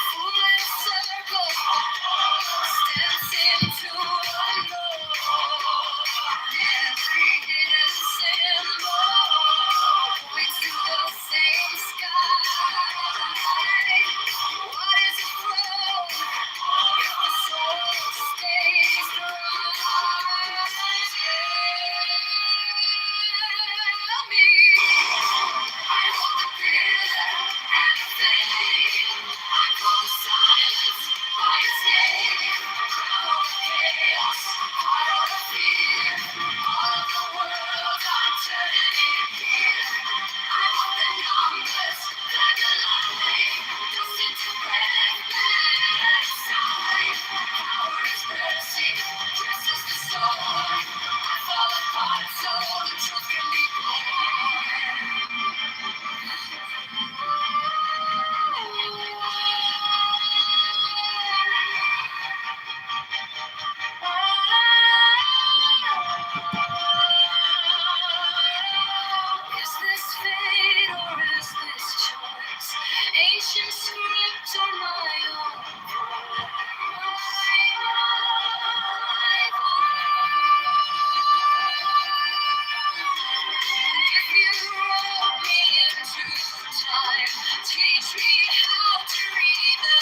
full in a circle, steps into unknown. Every hidden symbol points to the same sky. What is it from? If the soul stays dry. Tell me, I hold the pillar and the flame. I call the silence by its name. Crown all the chaos, heart all the fear. All of the worlds are turning in here. I want the numbers, blood the line. Dust into breath, let inside. Power is mercy, just as the storm. I fall apart so the truth can be born. Is this fate or is this choice? Ancient script or my own if you wrote me into time, teach me how to read the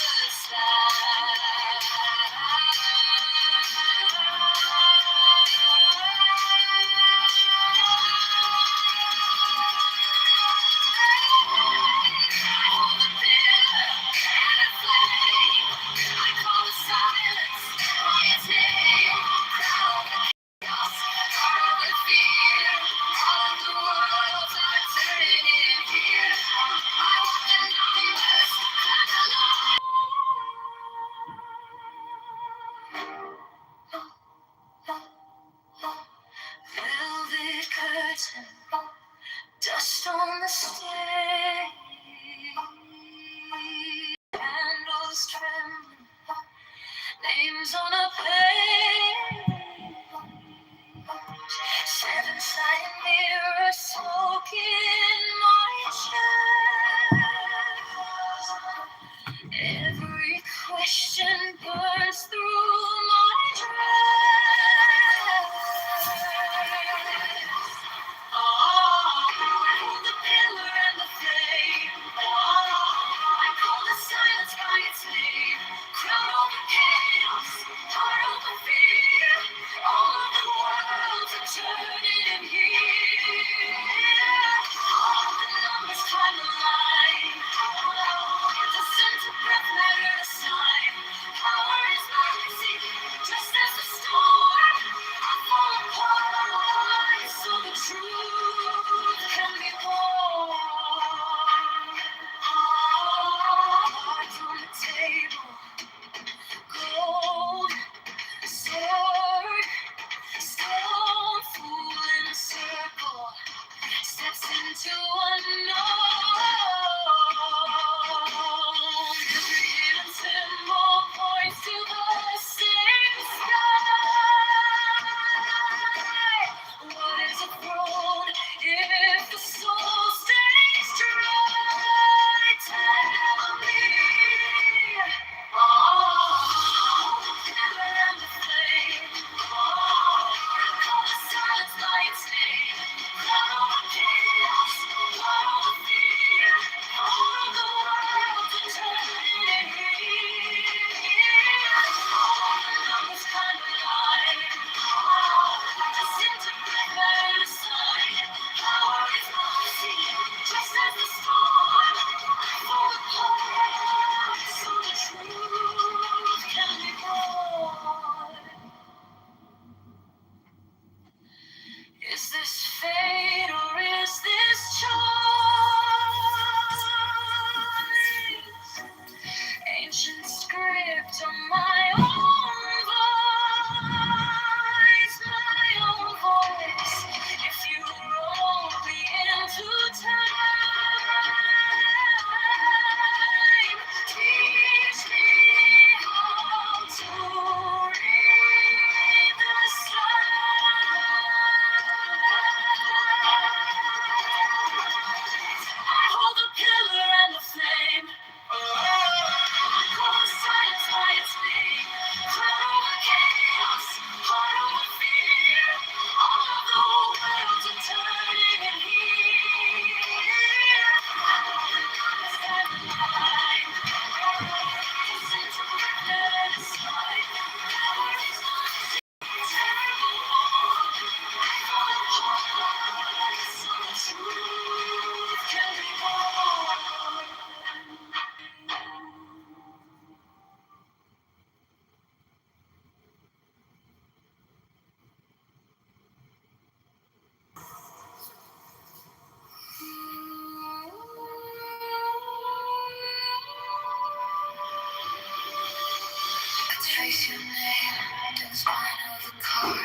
your name, the spine of the card.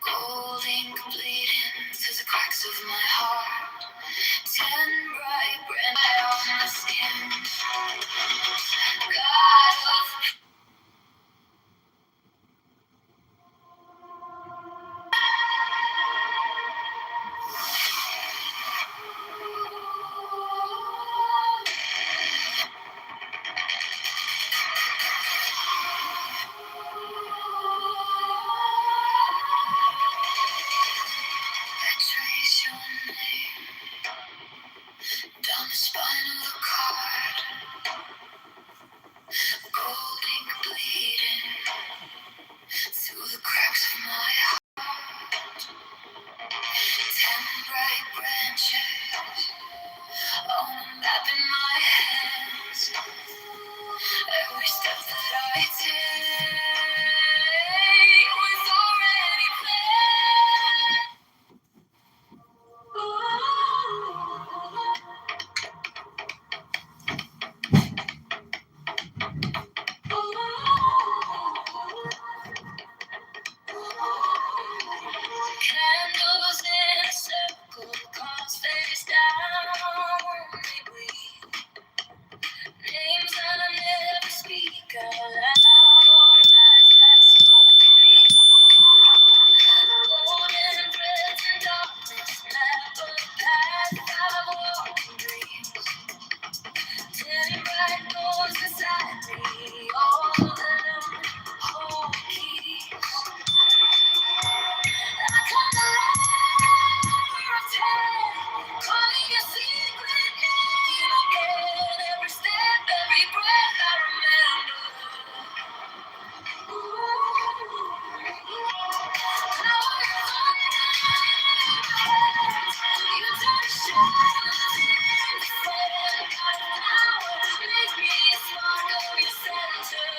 Gold ink bleeding through the cracks of my heart. 10 bright red on the skin. God of I trace your name down the spine of the card. Gold ink bleeding through the cracks of my heart. 10 bright branches on a map in my hands. Every step that I take was already planned. Candles in a circle, calls face down, they bleed. Names I never speak out loud, eyes that smoke free. Golden threads and darkness, map of path I've walked in dreams. 10 bright doors inside me, all of them hold keys. I come alive, calling your secret name again. Every step, every breath I remember. Power is on you touch shadows into sand. Got power, make me a spark of your center.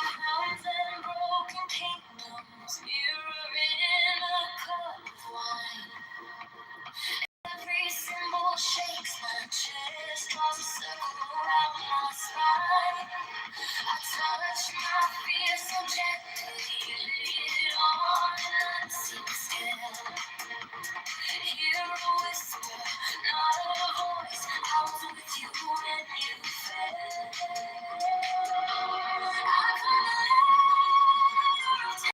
Crowns and broken kingdoms, mirror in a cup of wine. Every symbol shakes my chest, draws a circle around my spine. I touch my fear so gently, lay it on an unseen scale. Hear a whisper, not a voice. I was with you when you fell. I come alive,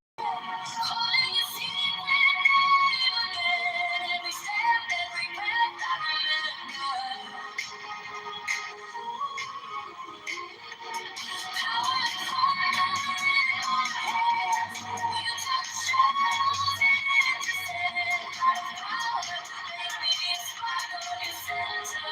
calling your secret name again. Every step, every breath I remember. Power is on my hands. You touch shadows into sand. Got power, make me a spark of your center.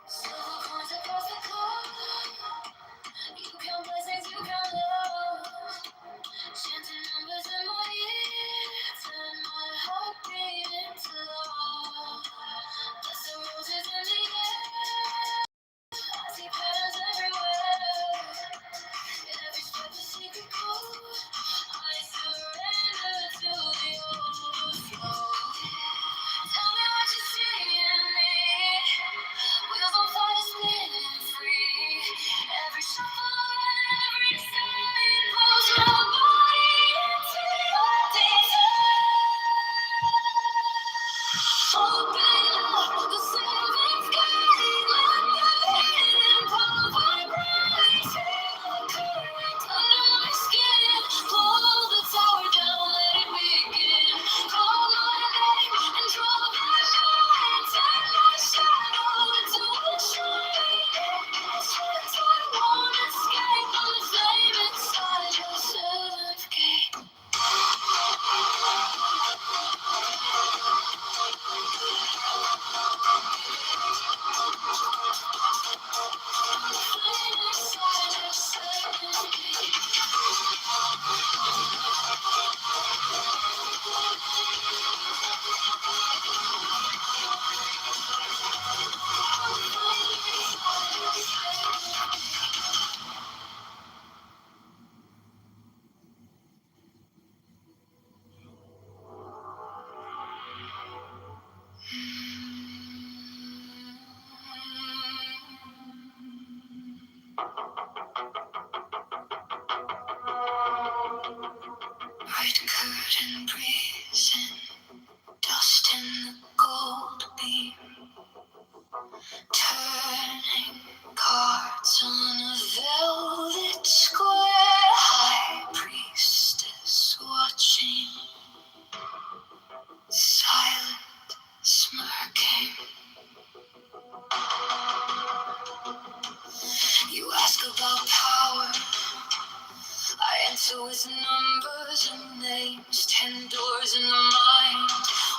Silver coins across the globe. You count blessings. with numbers and names, 10 doors in the mind.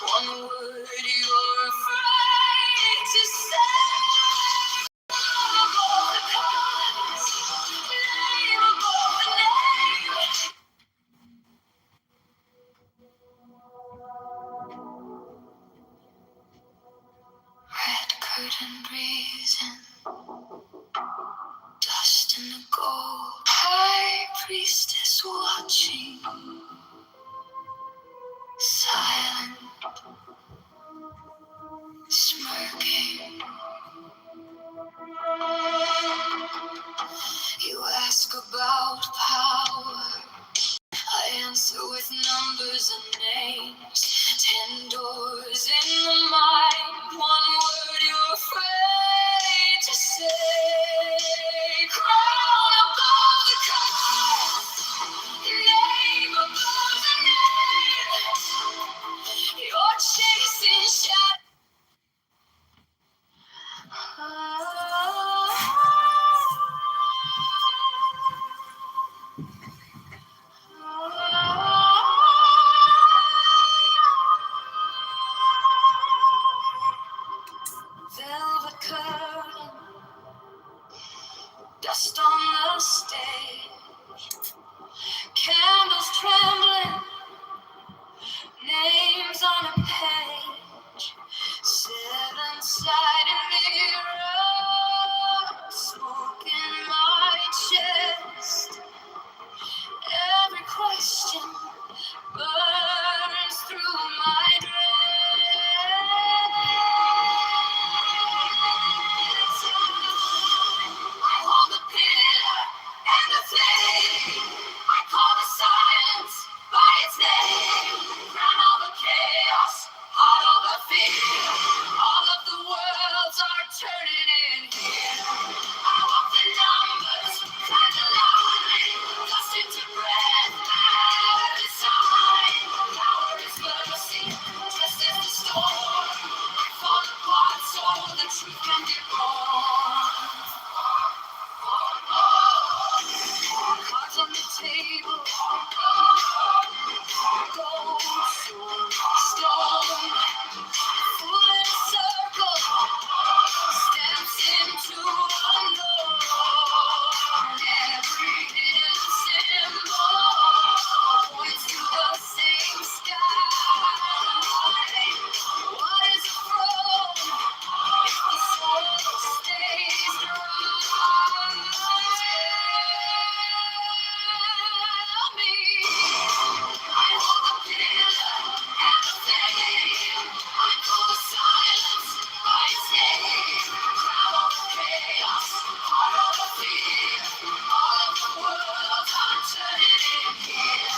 One word you're afraid to say. Name above the cards, name above the name. Red curtain breezing, dust in the gold. High priestess watching, silent, smirking. You ask about power, I answer with numbers and names. 10 doors in the mind, one word you're afraid to say. Crown above the cross, name above the name. You're chasing shadows. Velvet curtain, dust on the stage, candles trembling, names on a page, 7-sided mirror, smoke in my chest. Every question burns through my dress. I hold the pillar and the flame. I call the silence by its name. Crown all the chaos, heart all the fear. All of the worlds are turning in here. I walk the numbers, climb the line, dust into breath, matter design. Power is mercy, just as the storm. I fall apart so the truth can be born. Cards on the table, gold, sword, stone, full in a circle, steps into unknown. Every hidden symbol points to the same sky. What is a throne if the soul stays dry? Tell me, I hold the pillar and the flame. I call the silence by its name. Crown all the chaos, heart all the fear. All of the worlds are turning in here.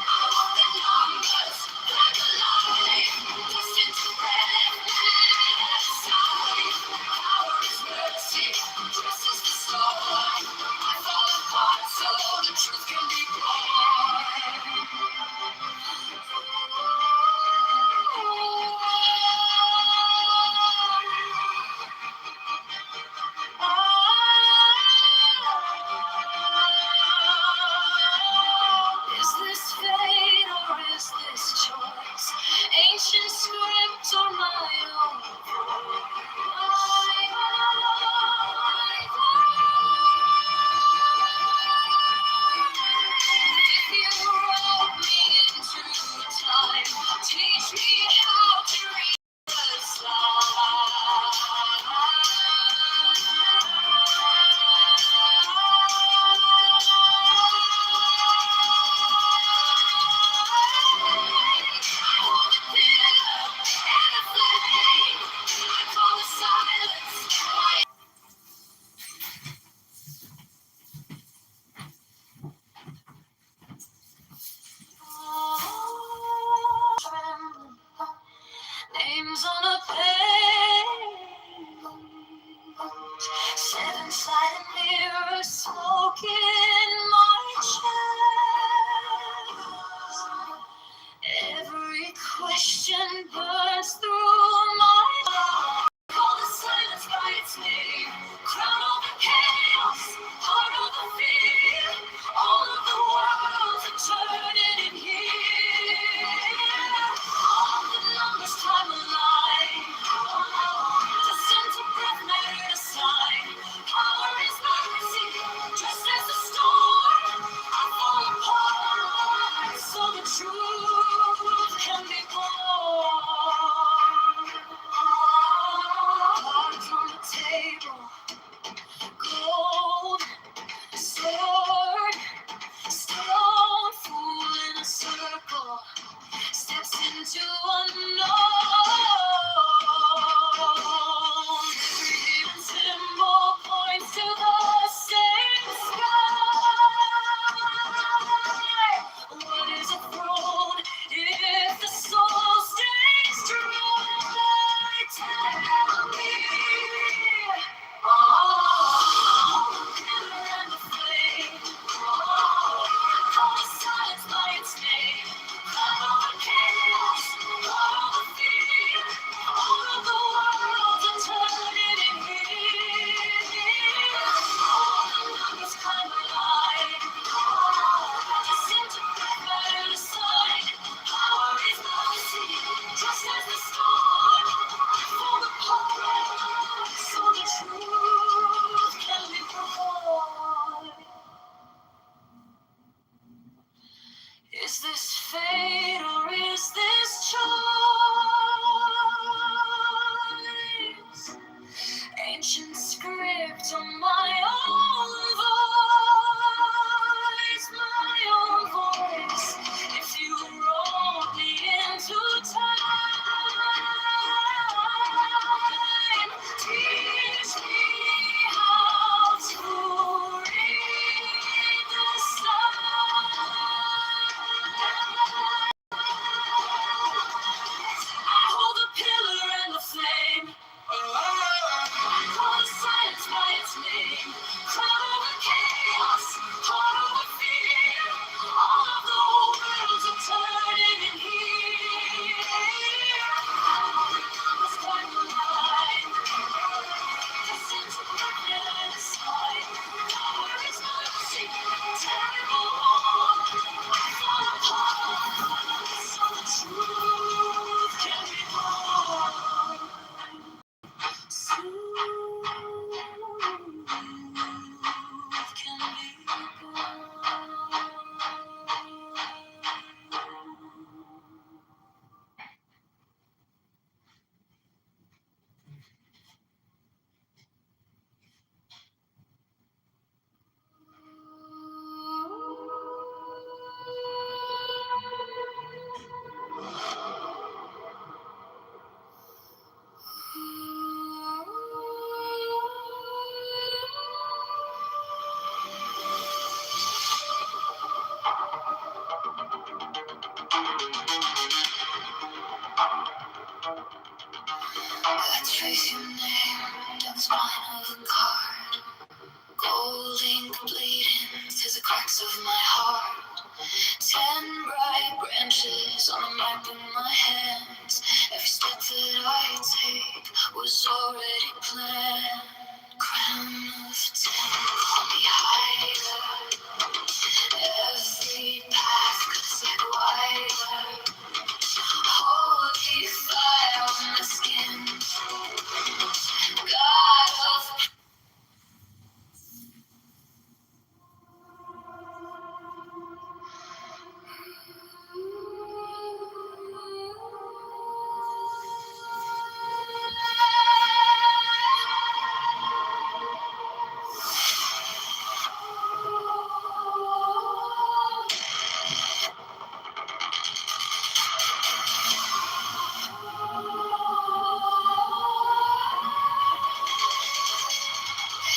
I want the numbers, like a line, dust into breath, and sign. Power is mercy, just as the storm. I fall apart so the truth can be born. Is this fate or is this choice? Ancient script or my own If you wrote me into time, teach me how to read the names on a page, 7-sided mirror, smoke in my chest. Every question burns through my heart. Call the silence by its name. Crown all the chaos, heart all the fear. All of the worlds are of my heart. 10 bright branches on a map in my hands. Every step that I take was already planned. Crown of 10, call me higher. Every path cuts like wire. Holy fire on my skin. God of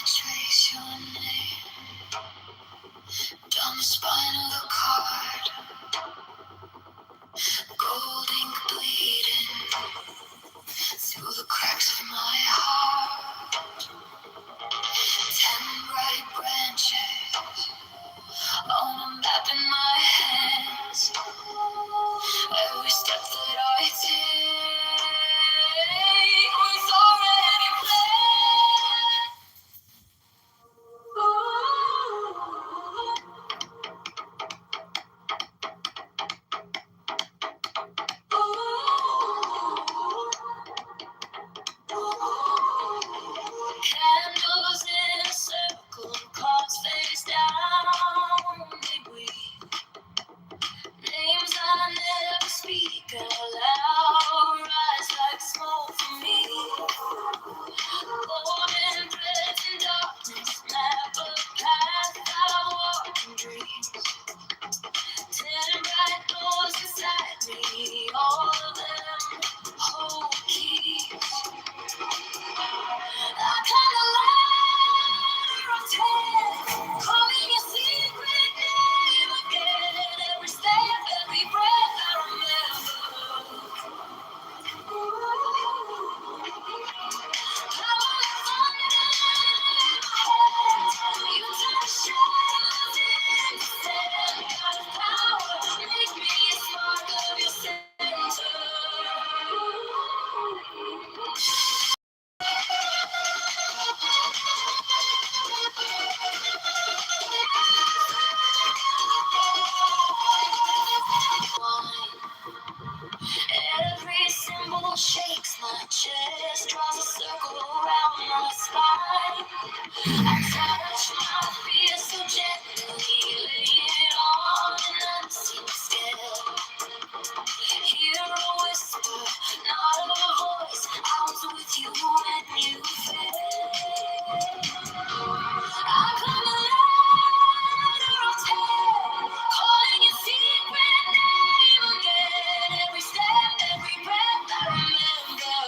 trace your name down the spine of the card. Gold ink bleeding through the cracks of my heart. 10 bright branches on a map in my hands. Every step that I take was already planned. Candles in a circle, cards face down, they weep. Names I never speak aloud, rise like smoke from me. Golden threads in darkness, map a path I walk in dreams. 10 bright doors inside me, all of them hold keys. I come alive of 10, calling your secret name again. Every step, every breath I remember. Power like thunder in my head. You turn the shadows into sand. Got power, make me a spark of your center. Every symbol shakes my chest, draws a circle around my spine. I touch my fear so gently, lay it on an unseen scale. Hear a whisper, not a voice. I was with you when you fell. I come alive of 10, calling your secret name again. Every step, every breath I remember.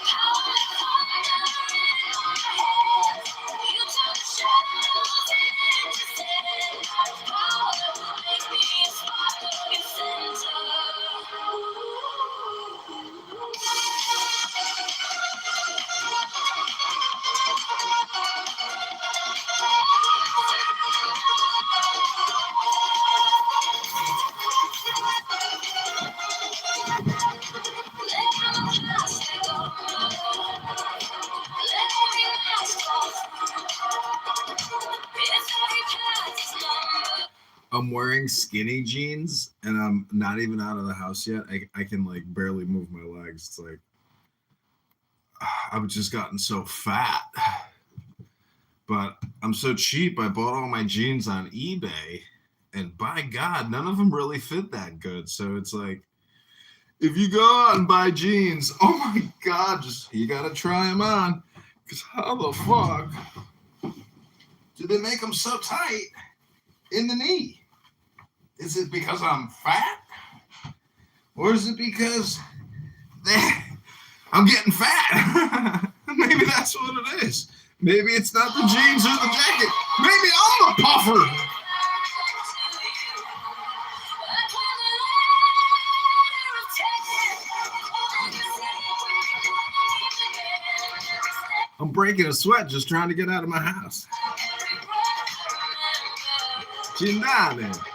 Power like thunder in my head. You turn the shadows into sand. Power, make me a spark of your center. I'm wearing skinny jeans and I'm not even out of the house yet. I can like barely move my legs. It's like I've just gotten so fat. But I'm so cheap. I bought all my jeans on eBay, and by God, none of them really fit that good. So it's like, if you go out and buy jeans, oh my God, just you gotta try them on. Because how the fuck do they make them so tight in the knee? Is it because I'm fat? Or is it because I'm getting fat? Maybe that's what it is. Maybe it's not the jeans or the jacket. Maybe I'm the puffer. I'm breaking a sweat just trying to get out of my house. Chinale.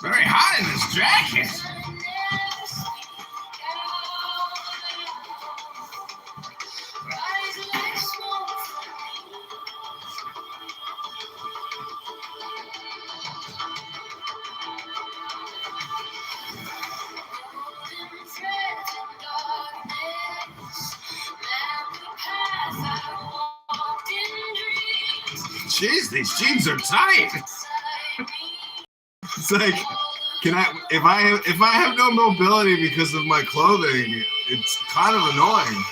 Very hot in this jacket. Jeez, these jeans are tight. It's like, can I? If I have no mobility because of my clothing, it's kind of annoying.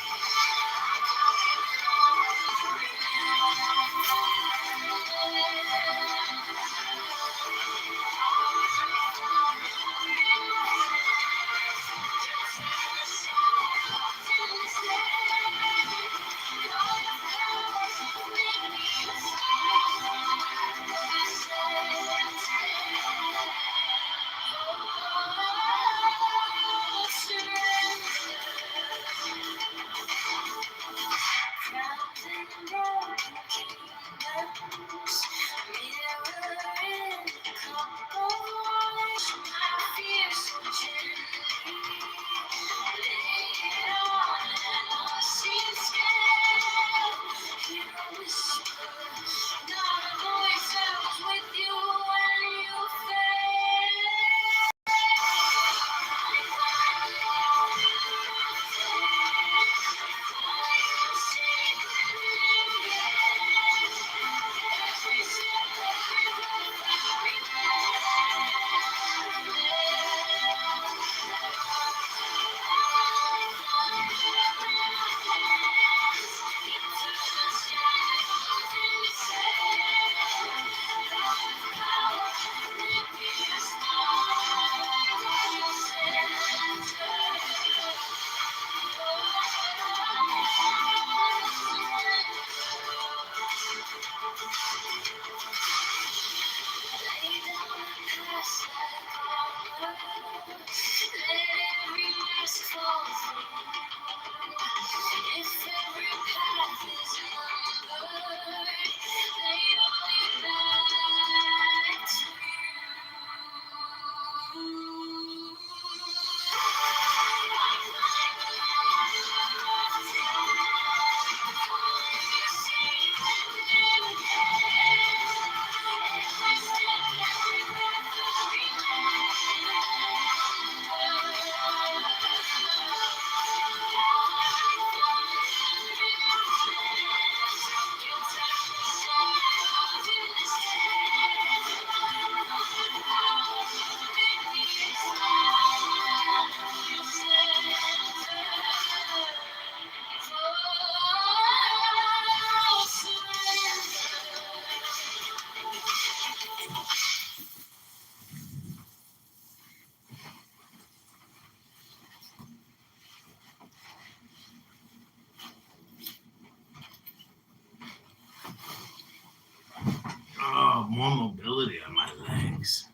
Oh, more mobility on my legs.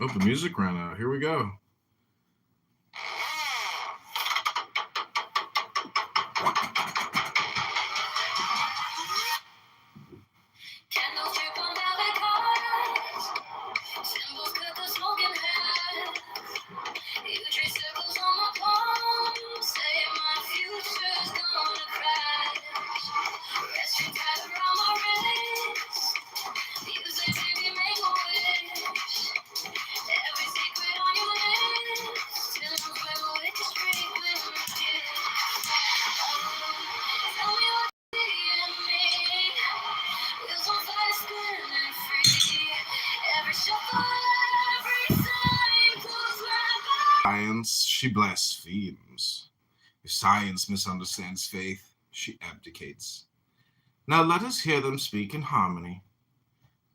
Oh, the music ran out. Here we go. she blasphemes. If science misunderstands faith, she abdicates. Now let us hear them speak in harmony.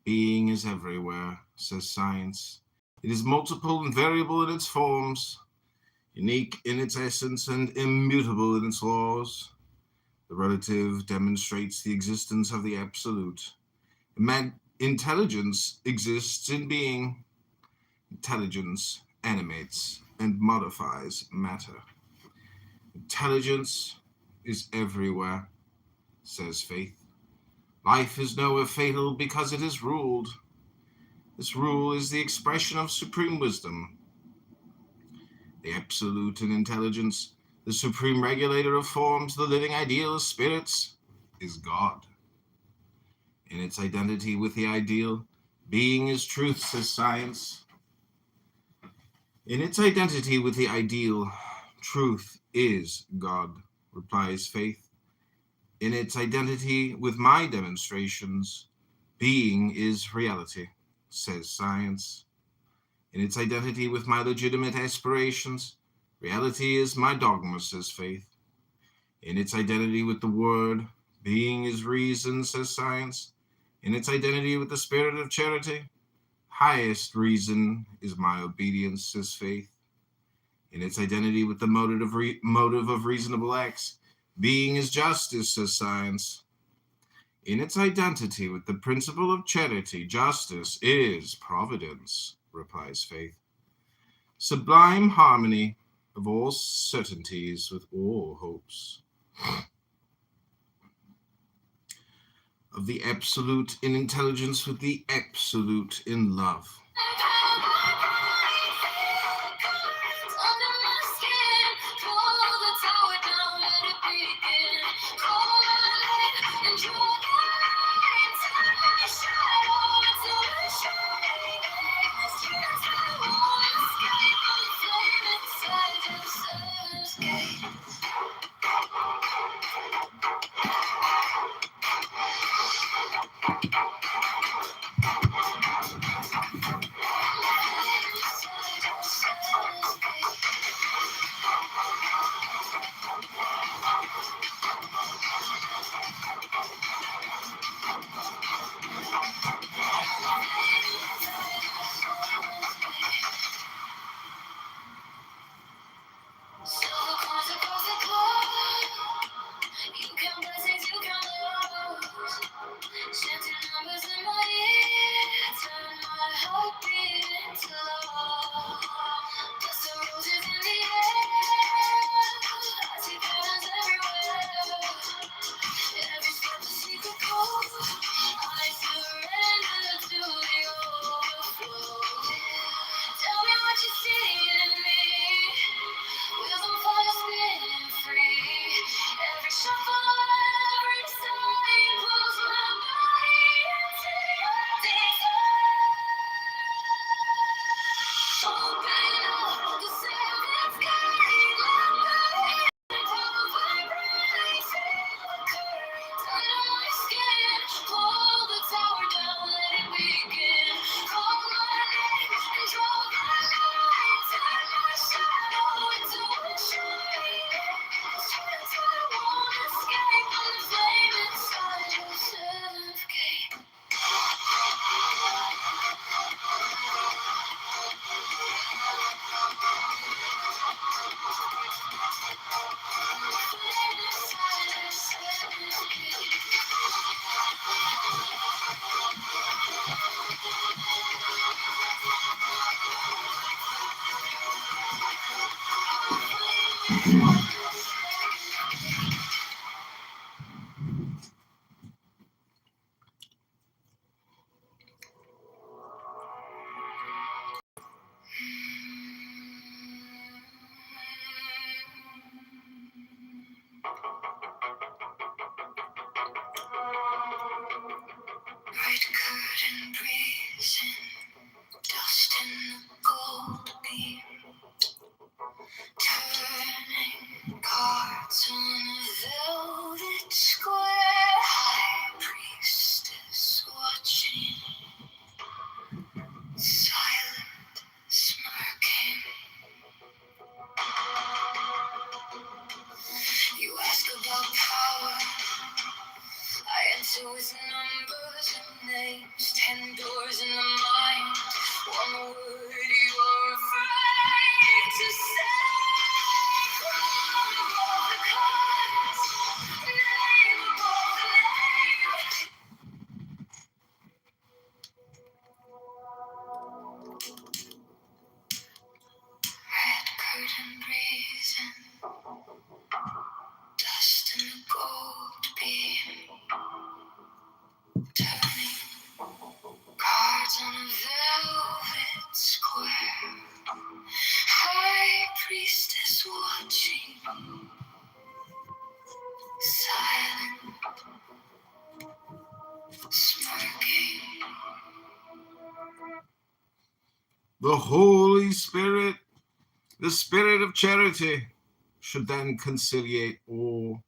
Being is everywhere, says science. It is multiple and variable in its forms, unique in its essence and immutable in its laws. The relative demonstrates the existence of the absolute. Intelligence exists in being. Intelligence animates and modifies matter. Intelligence is everywhere, says faith. Life is nowhere fatal because it is ruled. This rule is the expression of supreme wisdom. The absolute in intelligence, the supreme regulator of forms, the living ideal of spirits, is God. In its identity with the ideal, being is truth, says science. In its identity with the ideal, truth is God, replies faith. In its identity with my demonstrations, being is reality, says science. In its identity with my legitimate aspirations, reality is my dogma, says faith. In its identity with the word, being is reason, says science. In its identity with the spirit of charity, highest reason is my obedience, says faith. In its identity with the motive of reasonable acts, being is justice, says science. In its identity with the principle of charity, justice is providence, replies faith. Sublime harmony of all certainties with all hopes. Of the absolute in intelligence with the absolute in love. Red curtain brazen, dust in the gold beam, turning So it's numbers and names, 10 doors in the mind. One word you're afraid to say. Crown above the cards, name above the name. Red curtain brazen, dust in the gold beam, turning cards on a velvet square. High priestess watching, silent, smirking. The Holy Spirit, the Spirit of charity, should then conciliate all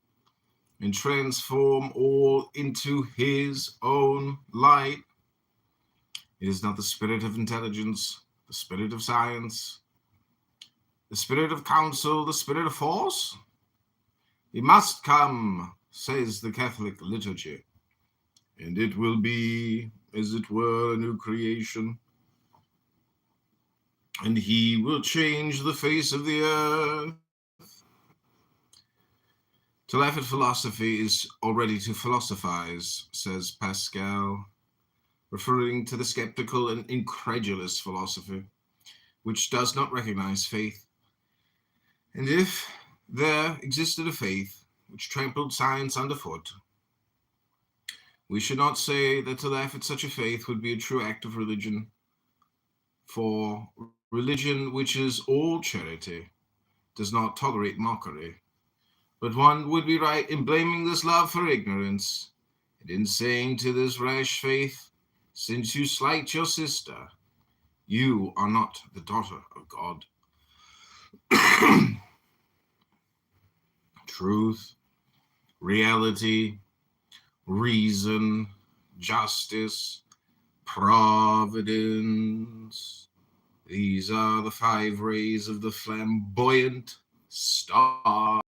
and transform all into his own light. It is not the spirit of intelligence, the spirit of science, the spirit of counsel, the spirit of force. He must come, says the Catholic liturgy, and it will be, as it were, a new creation, and he will change the face of the earth. To laugh at philosophy is already to philosophize, says Pascal, referring to the skeptical and incredulous philosophy, which does not recognize faith. And if there existed a faith which trampled science underfoot, we should not say that to laugh at such a faith would be a true act of religion, for religion, which is all charity, does not tolerate mockery. But one would be right in blaming this love for ignorance, and in saying to this rash faith, since you slight your sister, you are not the daughter of God. Truth, reality, reason, justice, providence. These are the 5 rays of the flamboyant star,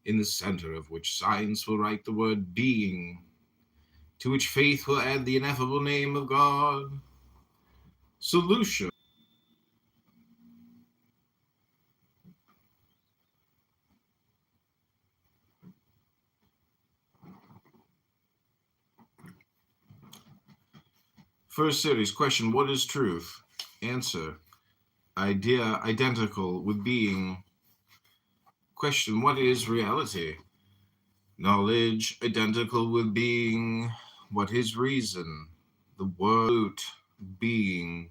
in the center of which science will write the word being, to which faith will add the ineffable name of God. Solution. First series, question, what is truth? Answer, idea identical with being. Question, what is reality? Knowledge identical with being. What is reason? The word being.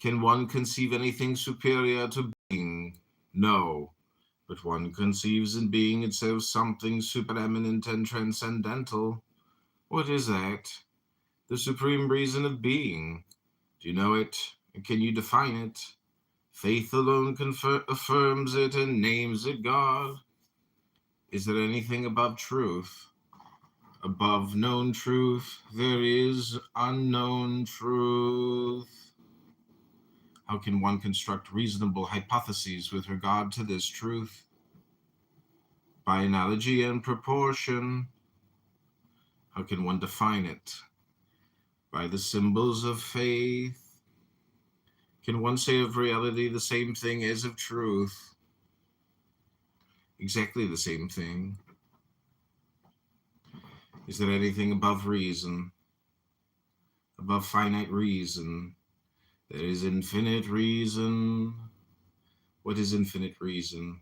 Can one conceive anything superior to being? No, but one conceives in being itself something supereminent and transcendental. What is that? The supreme reason of being. Do you know it? Can you define it? Faith alone affirms it and names it God. Is there anything above truth? Above known truth, there is unknown truth. How can one construct reasonable hypotheses with regard to this truth? By analogy and proportion. How can one define it? By the symbols of faith. Can one say of reality the same thing as of truth? Exactly the same thing. Is there anything above reason? Above finite reason? There is infinite reason. What is infinite reason?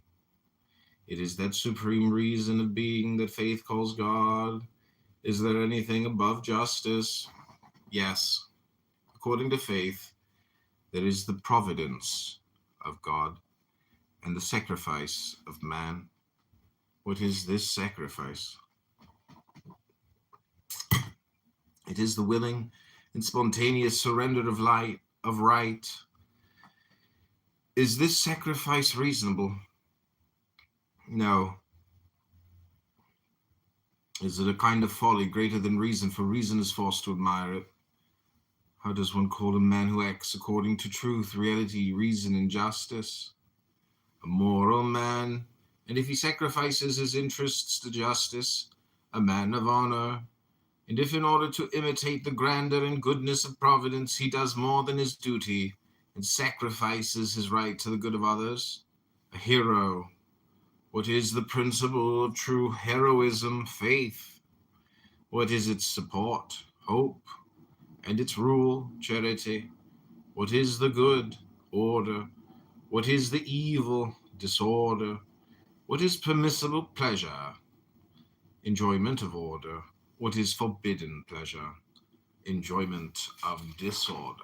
It is that supreme reason of being that faith calls God. Is there anything above justice? Yes. According to faith, there is the providence of God and the sacrifice of man. What is this sacrifice? It is the willing and spontaneous surrender of right. Is this sacrifice reasonable? No. Is it a kind of folly greater than reason, for reason is forced to admire it? How does one call a man who acts according to truth, reality, reason, and justice? A moral man, and if he sacrifices his interests to justice, a man of honor. And if in order to imitate the grandeur and goodness of Providence he does more than his duty and sacrifices his right to the good of others, a hero. What is the principle of true heroism? Faith. What is its support? Hope. And its rule? Charity. What is the good? Order. What is the evil? Disorder. What is permissible? Pleasure. Enjoyment of order. What is forbidden? Pleasure. Enjoyment of disorder.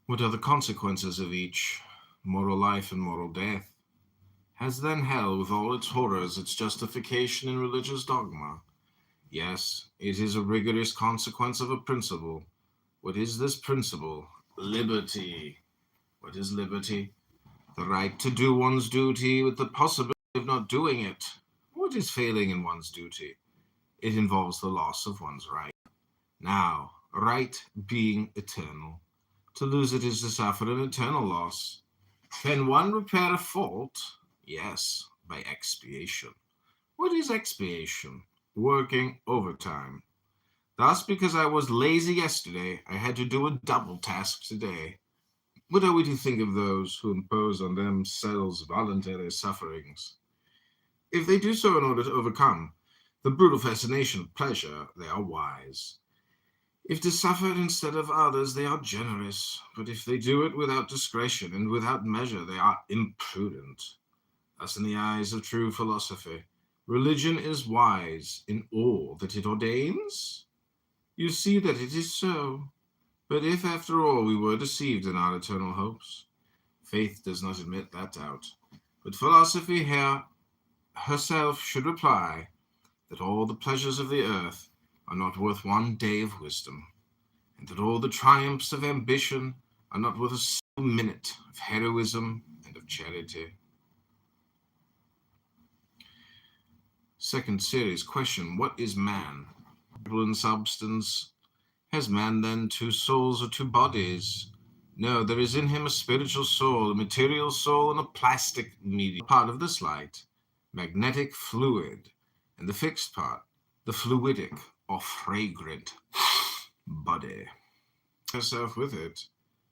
What are the consequences of each? Moral life and moral death. Has then hell, with all its horrors, its justification in religious dogma? Yes, it is a rigorous consequence of a principle. What is this principle? Liberty. What is liberty? The right to do one's duty with the possibility of not doing it. What is failing in one's duty? It involves the loss of one's right. Now, right being eternal. To lose it is to suffer an eternal loss. Can one repair a fault? Yes, by expiation. What is expiation? Working overtime. Thus, because I was lazy yesterday, I had to do a double task today. What are we to think of those who impose on themselves voluntary sufferings? If they do so in order to overcome the brutal fascination of pleasure, they are wise. If to suffer instead of others, they are generous. But if they do it without discretion and without measure, they are imprudent. Thus, in the eyes of true philosophy, religion is wise in all that it ordains. You see that it is so. But if, after all, we were deceived in our eternal hopes, faith does not admit that doubt. But philosophy herself should reply that all the pleasures of the earth are not worth one day of wisdom, and that all the triumphs of ambition are not worth a single minute of heroism and of charity. Second series question: what is man? In substance, has man then two souls or two bodies? No, there is in him a spiritual soul, a material soul, and a plastic medium part of this light, magnetic fluid, and the fixed part, the fluidic or fragrant body. Herself with it.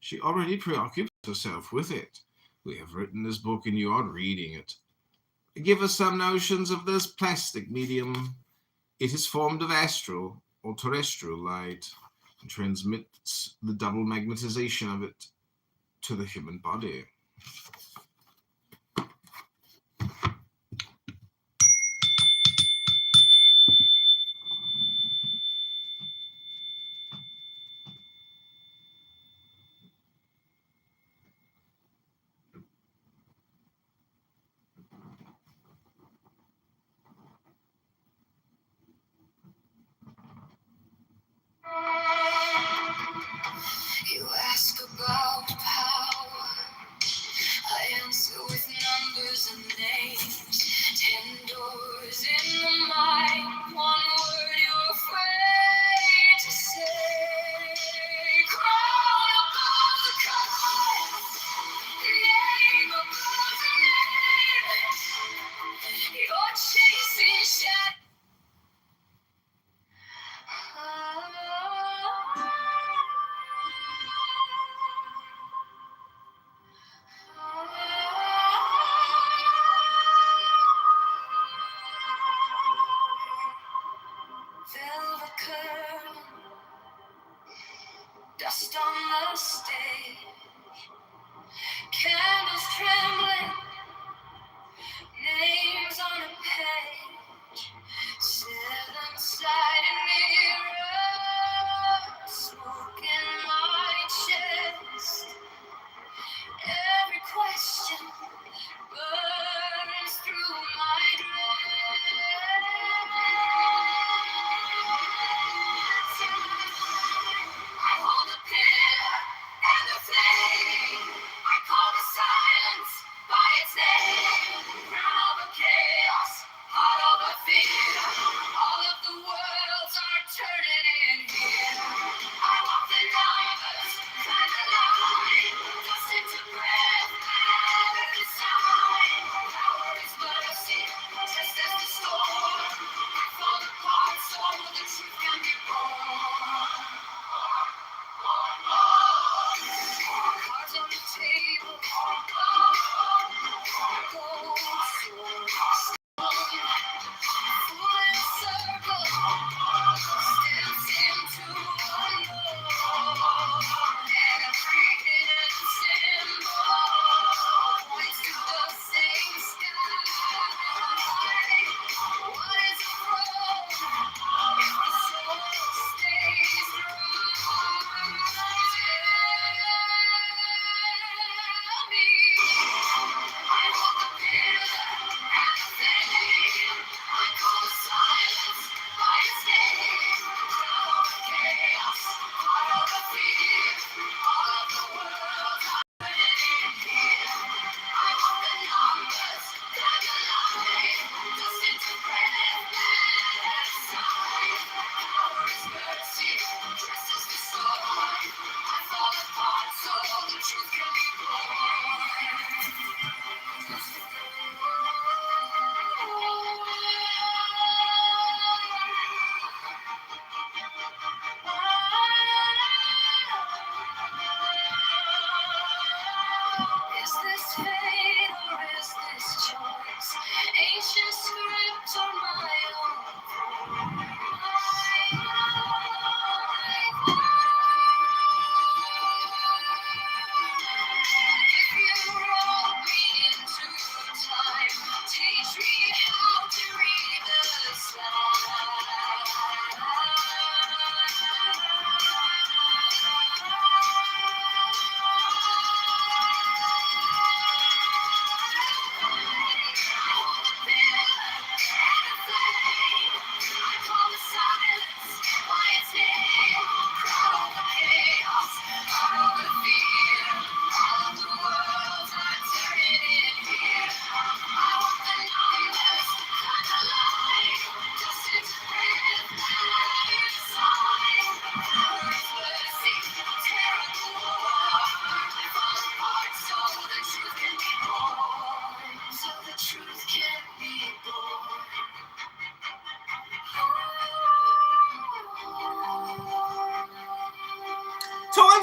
She already preoccupies herself with it. We have written this book and you are reading it. Give us some notions of this plastic medium. It is formed of astral or terrestrial light and transmits the double magnetization of it to the human body. You ask about power, I answer with numbers and names. 10 doors in the mind, one word you're afraid to say. Crown above the cause, name above the name. You're chasing shadows. Velvet curtain, dust on the stage, candles trembling, names on a page, 7-sided mirror, smoke in my chest. Every question burns through my dress. I hold the pin and the flame.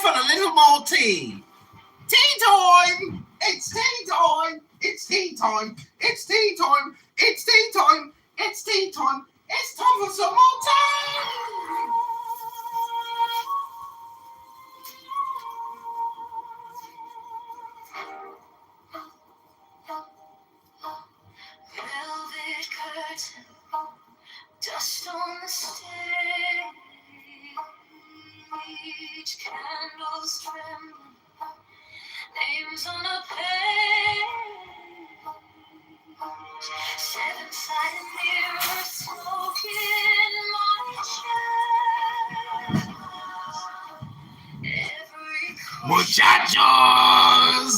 for a little more tea. Tea time! It's tea time! It's tea time! It's tea time! It's tea time! It's tea time! It's time for some more tea! Velvet curtain, dust on the stage, candles trembling, names on the page, seven-sided mirror smoke in my chest. Every Muchachos!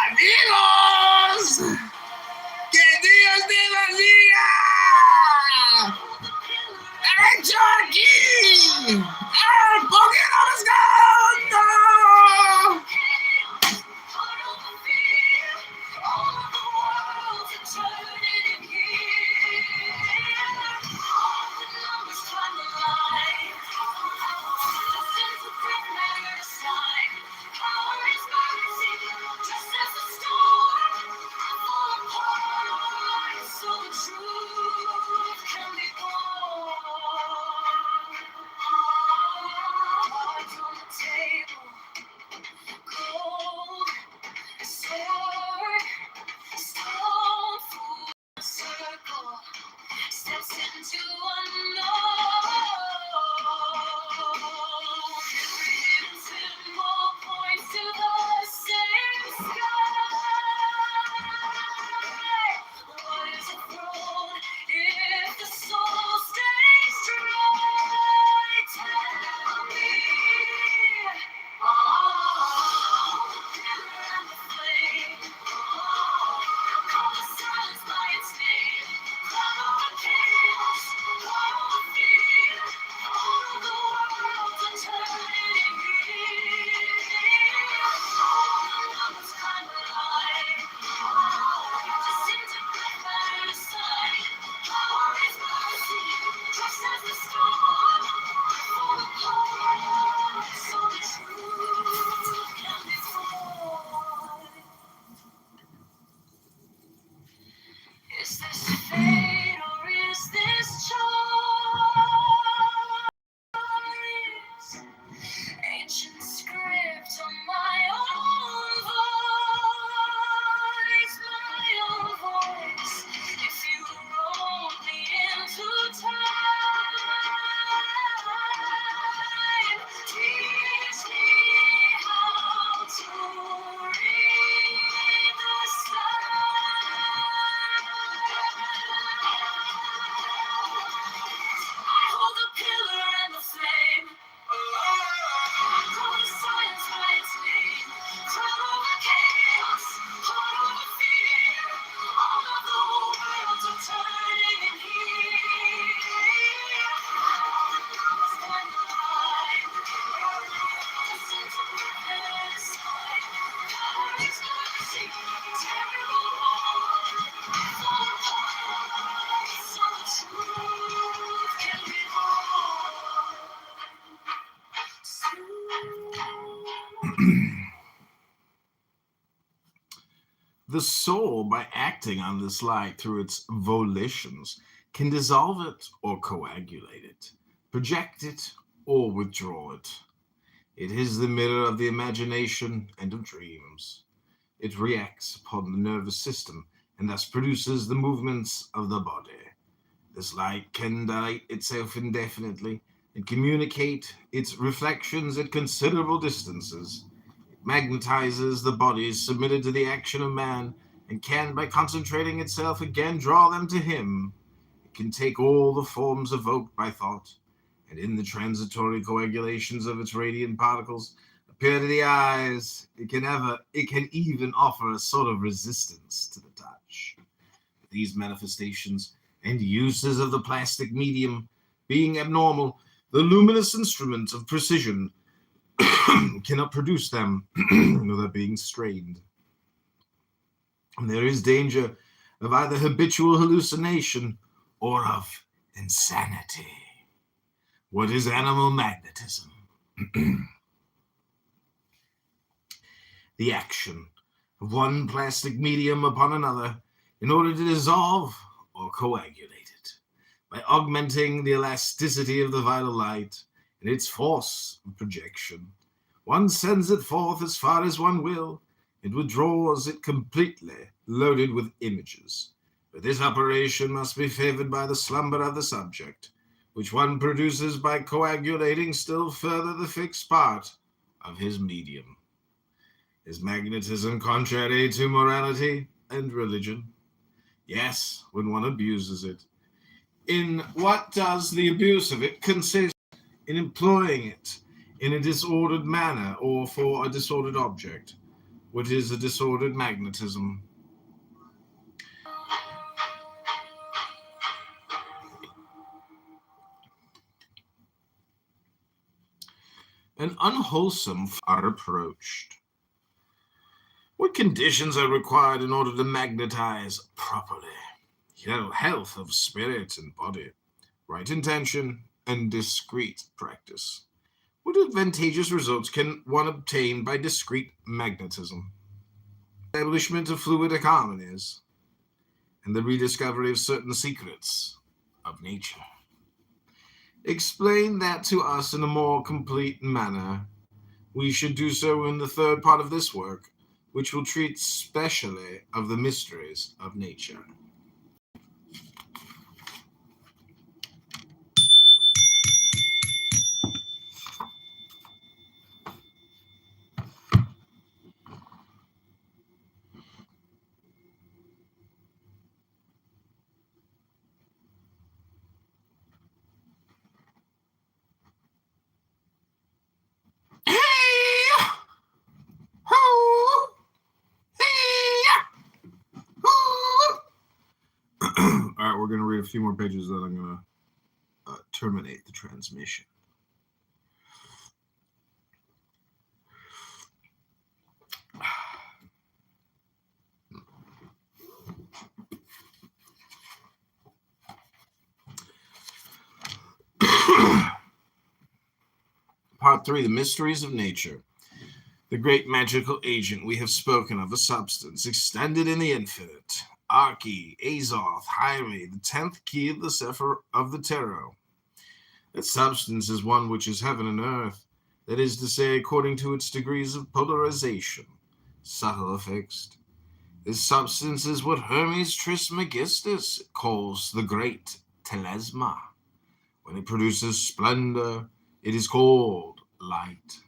Amigos! Que Dios te bendiga! ¡Hecho aquí! ¡El poquito más grande! Steps into unknown. Every hidden symbol points to the same sky. What is a throne if the soul stays dry? Tell me. Oh, the pillar and the flame. Call the silence by its name. Call the chaos. Call the fear. All of the worlds are turning here. All the numbers climb alive. Disintegrate matter aside. Power is mercy. Just as the storm. Fall apart. So the truth can be born. Is this fate or is this choice? Ancient script on my own voice. If you roll me into time, teach me how to read the I hold the pillar and the flame. Call the science by its name. Crown over chaos, heart over fear. All of the worlds are turning in here. All the numbers climb the line. Disintegrate head aside. Power is mercy, terrible war. Fall apart, so the truth can be born. The soul, by acting on this light through its volitions, can dissolve it or coagulate it, project it or withdraw it. It is the mirror of the imagination and of dreams. It reacts upon the nervous system and thus produces the movements of the body. This light can dilate itself indefinitely and communicate its reflections at considerable distances. It magnetizes the bodies submitted to the action of man and can, by concentrating itself, again draw them to him. It can take all the forms evoked by thought, and in the transitory coagulations of its radiant particles appear to the eyes. It can even offer a sort of resistance to the touch. These manifestations and uses of the plastic medium being abnormal, the luminous instrument of precision cannot produce them without being strained. And there is danger of either habitual hallucination or of insanity. What is animal magnetism? the action of one plastic medium upon another in order to dissolve or coagulate it. By augmenting the elasticity of the vital light and its force of projection, one sends it forth as far as one will, and withdraws it completely loaded with images. But this operation must be favored by the slumber of the subject, which one produces by coagulating still further the fixed part of his medium. Is magnetism contrary to morality and religion? Yes, when one abuses it. In what does the abuse of it consist? In employing it in a disordered manner or for a disordered object. What is a disordered magnetism? An unwholesome are approached. What conditions are required in order to magnetize properly? Health of spirit and body, right intention, and discreet practice. What advantageous results can one obtain by discreet magnetism? Establishment of fluidic harmonies, and the rediscovery of certain secrets of nature. Explain that to us in a more complete manner. We should do so in the third part of this work, which will treat specially of the mysteries of nature. All right, we're going to read a few more pages, then I'm going to terminate the transmission. Part 3, the mysteries of nature. The great magical agent we have spoken of, a substance extended in the infinite. Arche, Azoth, Hyre, the 10th key of the Sephir of the Tarot. That substance is one which is heaven and earth, that is to say, according to its degrees of polarization, subtle or fixed. This substance is what Hermes Trismegistus calls the great telesma. When it produces splendor, it is called light.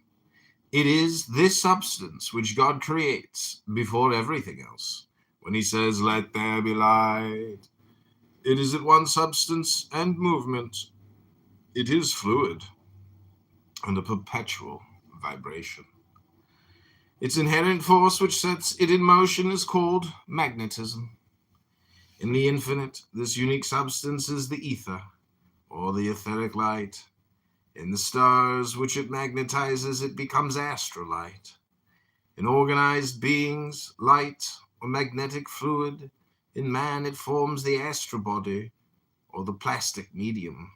It is this substance which God creates before everything else. When he says, "Let there be light," it is at once substance and movement. It is fluid and a perpetual vibration. Its inherent force which sets it in motion is called magnetism. In the infinite, this unique substance is the ether, or the etheric light. In the stars which it magnetizes, it becomes astrolight. In organized beings, light or magnetic fluid. In man, it forms the astral body, or the plastic medium.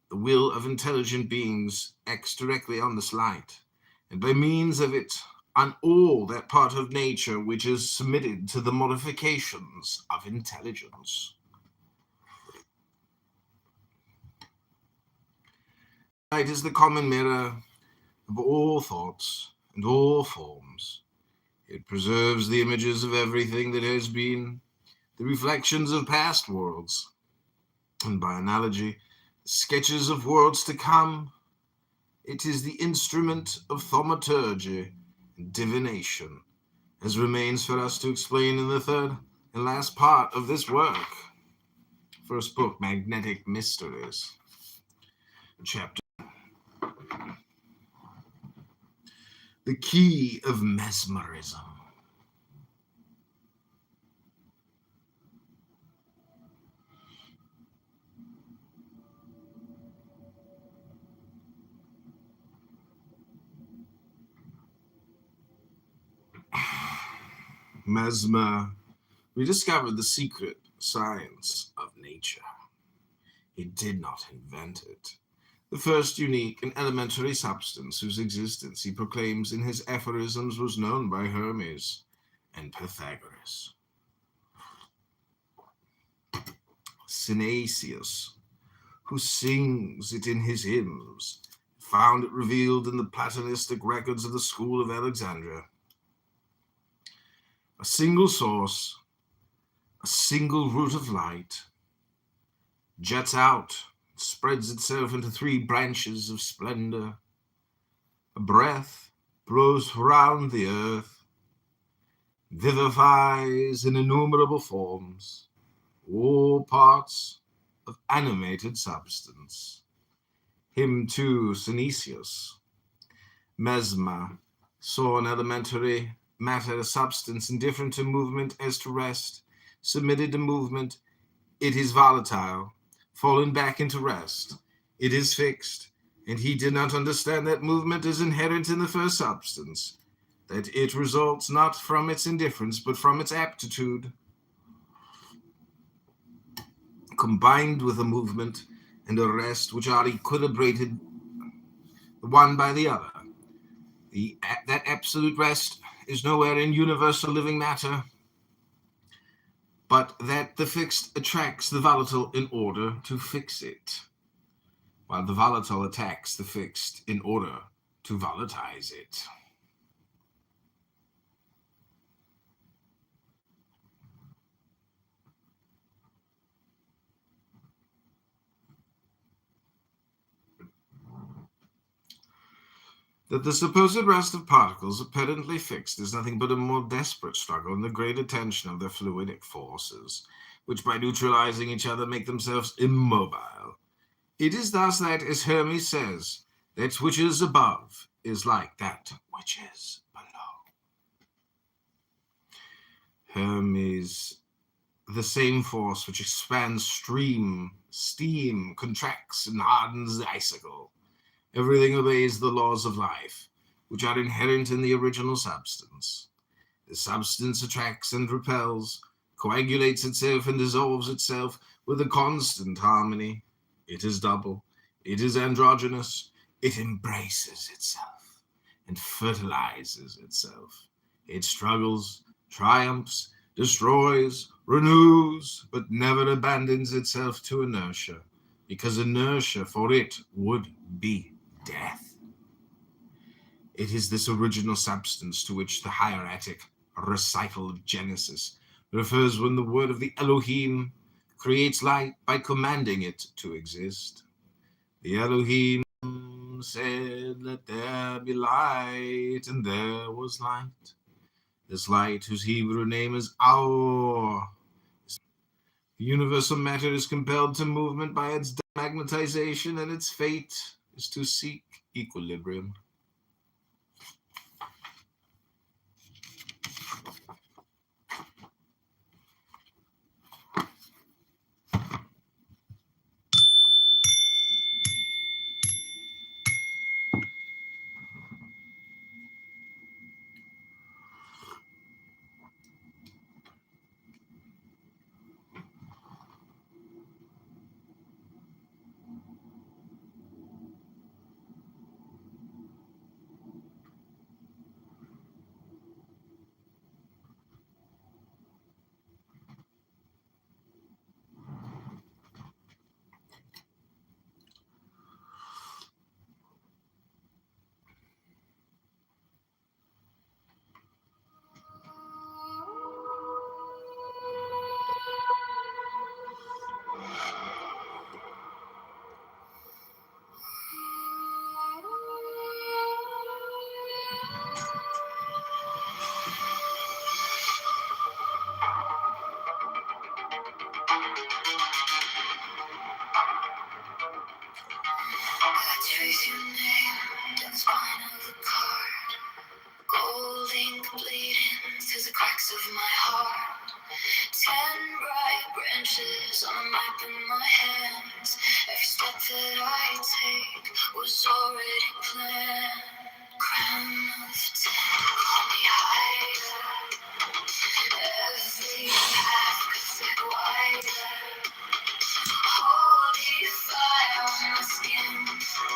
The will of intelligent beings acts directly on this light, and by means of it, on all that part of nature which is submitted to the modifications of intelligence. Light is the common mirror of all thoughts and all forms. It preserves the images of everything that has been, the reflections of past worlds, and by analogy, sketches of worlds to come. It is the instrument of thaumaturgy and divination, as remains for us to explain in the third and last part of this work. First book, Magnetic Mysteries. Chapter. The key of mesmerism. Mesmer rediscovered the secret science of nature. He did not invent it. the first unique and elementary substance whose existence he proclaims in his aphorisms was known by Hermes and Pythagoras. Synesius, who sings it in his hymns, found it revealed in the Platonistic records of the school of Alexandria. A single source, a single root of light, jets out, spreads itself into three branches of splendor. A breath blows round the earth, vivifies in innumerable forms, all parts of animated substance. Him too, Synesius. Mesmer saw an elementary matter, a substance indifferent to movement as to rest, submitted to movement. It is volatile, fallen back into rest. It is fixed, and he did not understand that movement is inherent in the first substance, that it results not from its indifference, but from its aptitude, combined with a movement and a rest which are equilibrated the one by the other. That absolute rest is nowhere in universal living matter, but that the fixed attracts the volatile in order to fix it, while the volatile attacks the fixed in order to volatilize it. That the supposed rest of particles apparently fixed is nothing but a more desperate struggle in the greater tension of their fluidic forces, which by neutralizing each other make themselves immobile. It is thus that, as Hermes says, that which is above is like that which is below. Hermes, the same force which expands steam, contracts and hardens the icicle. Everything obeys the laws of life, which are inherent in the original substance. The substance attracts and repels, coagulates itself and dissolves itself with a constant harmony. It is double, it is androgynous, it embraces itself and fertilizes itself. It struggles, triumphs, destroys, renews, but never abandons itself to inertia, because inertia for it would be death. It is this original substance to which the hieratic recital of Genesis refers when the word of the Elohim creates light by commanding it to exist. The Elohim said, "Let there be light," and there was light. This light, whose Hebrew name is Aor. Universal matter is compelled to movement by its magnetization, and its fate is to seek equilibrium. Trace your name down the spine of the card. Gold ink bleeding through the cracks of my heart. 10 bright branches on a map in my hands. Every step that I take was already planned. Crown of 10, call me higher. Every path cuts it wider. Holy fire on my skin.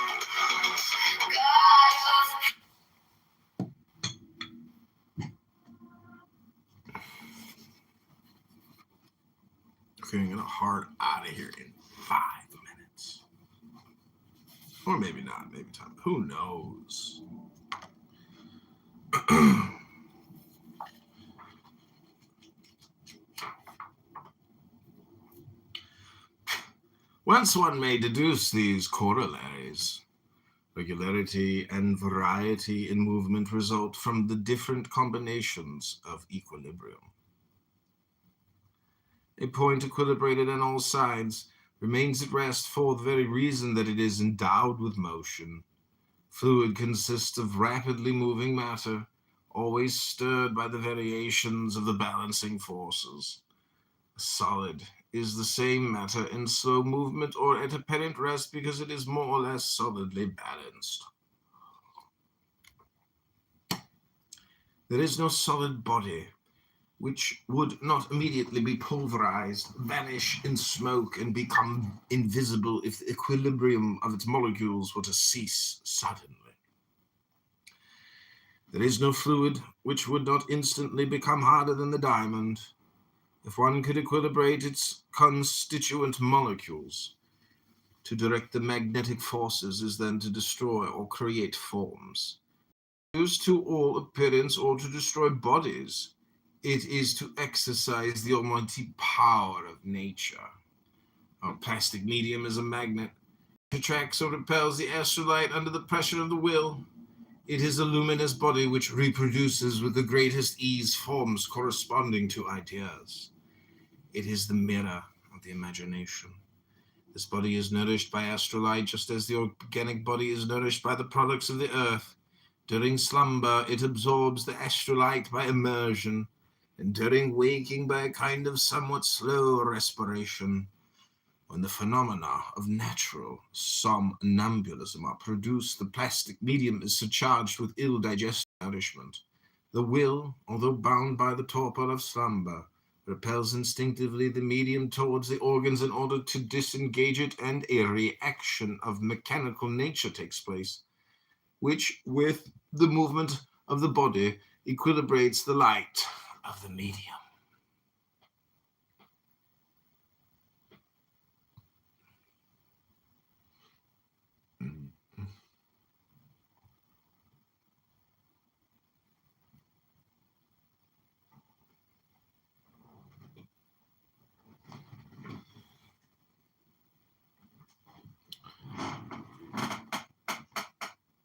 heart out of here in 5 minutes. Or maybe not, maybe time. Who knows? Once one may deduce these corollaries, regularity and variety in movement result from the different combinations of equilibrium. A point equilibrated on all sides remains at rest for the very reason that it is endowed with motion. Fluid consists of rapidly moving matter, always stirred by the variations of the balancing forces. A solid is the same matter in slow movement or at apparent rest because it is more or less solidly balanced. There is no solid body which would not immediately be pulverized, vanish in smoke, and become invisible if the equilibrium of its molecules were to cease suddenly. There is no fluid which would not instantly become harder than the diamond. If one could equilibrate its constituent molecules, to direct the magnetic forces is then to destroy or create forms. Used to all appearance or to destroy bodies, it is to exercise the almighty power of nature. Our plastic medium is a magnet. It attracts or repels the astral light under the pressure of the will. It is a luminous body which reproduces with the greatest ease forms corresponding to ideas. It is the mirror of the imagination. This body is nourished by astral light just as the organic body is nourished by the products of the earth. During slumber, it absorbs the astral light by immersion, and during waking by a kind of somewhat slow respiration. When the phenomena of natural somnambulism are produced, the plastic medium is surcharged with ill-digested nourishment. The will, although bound by the torpor of slumber, repels instinctively the medium towards the organs in order to disengage it, and a reaction of mechanical nature takes place, which, with the movement of the body, equilibrates the light of the medium.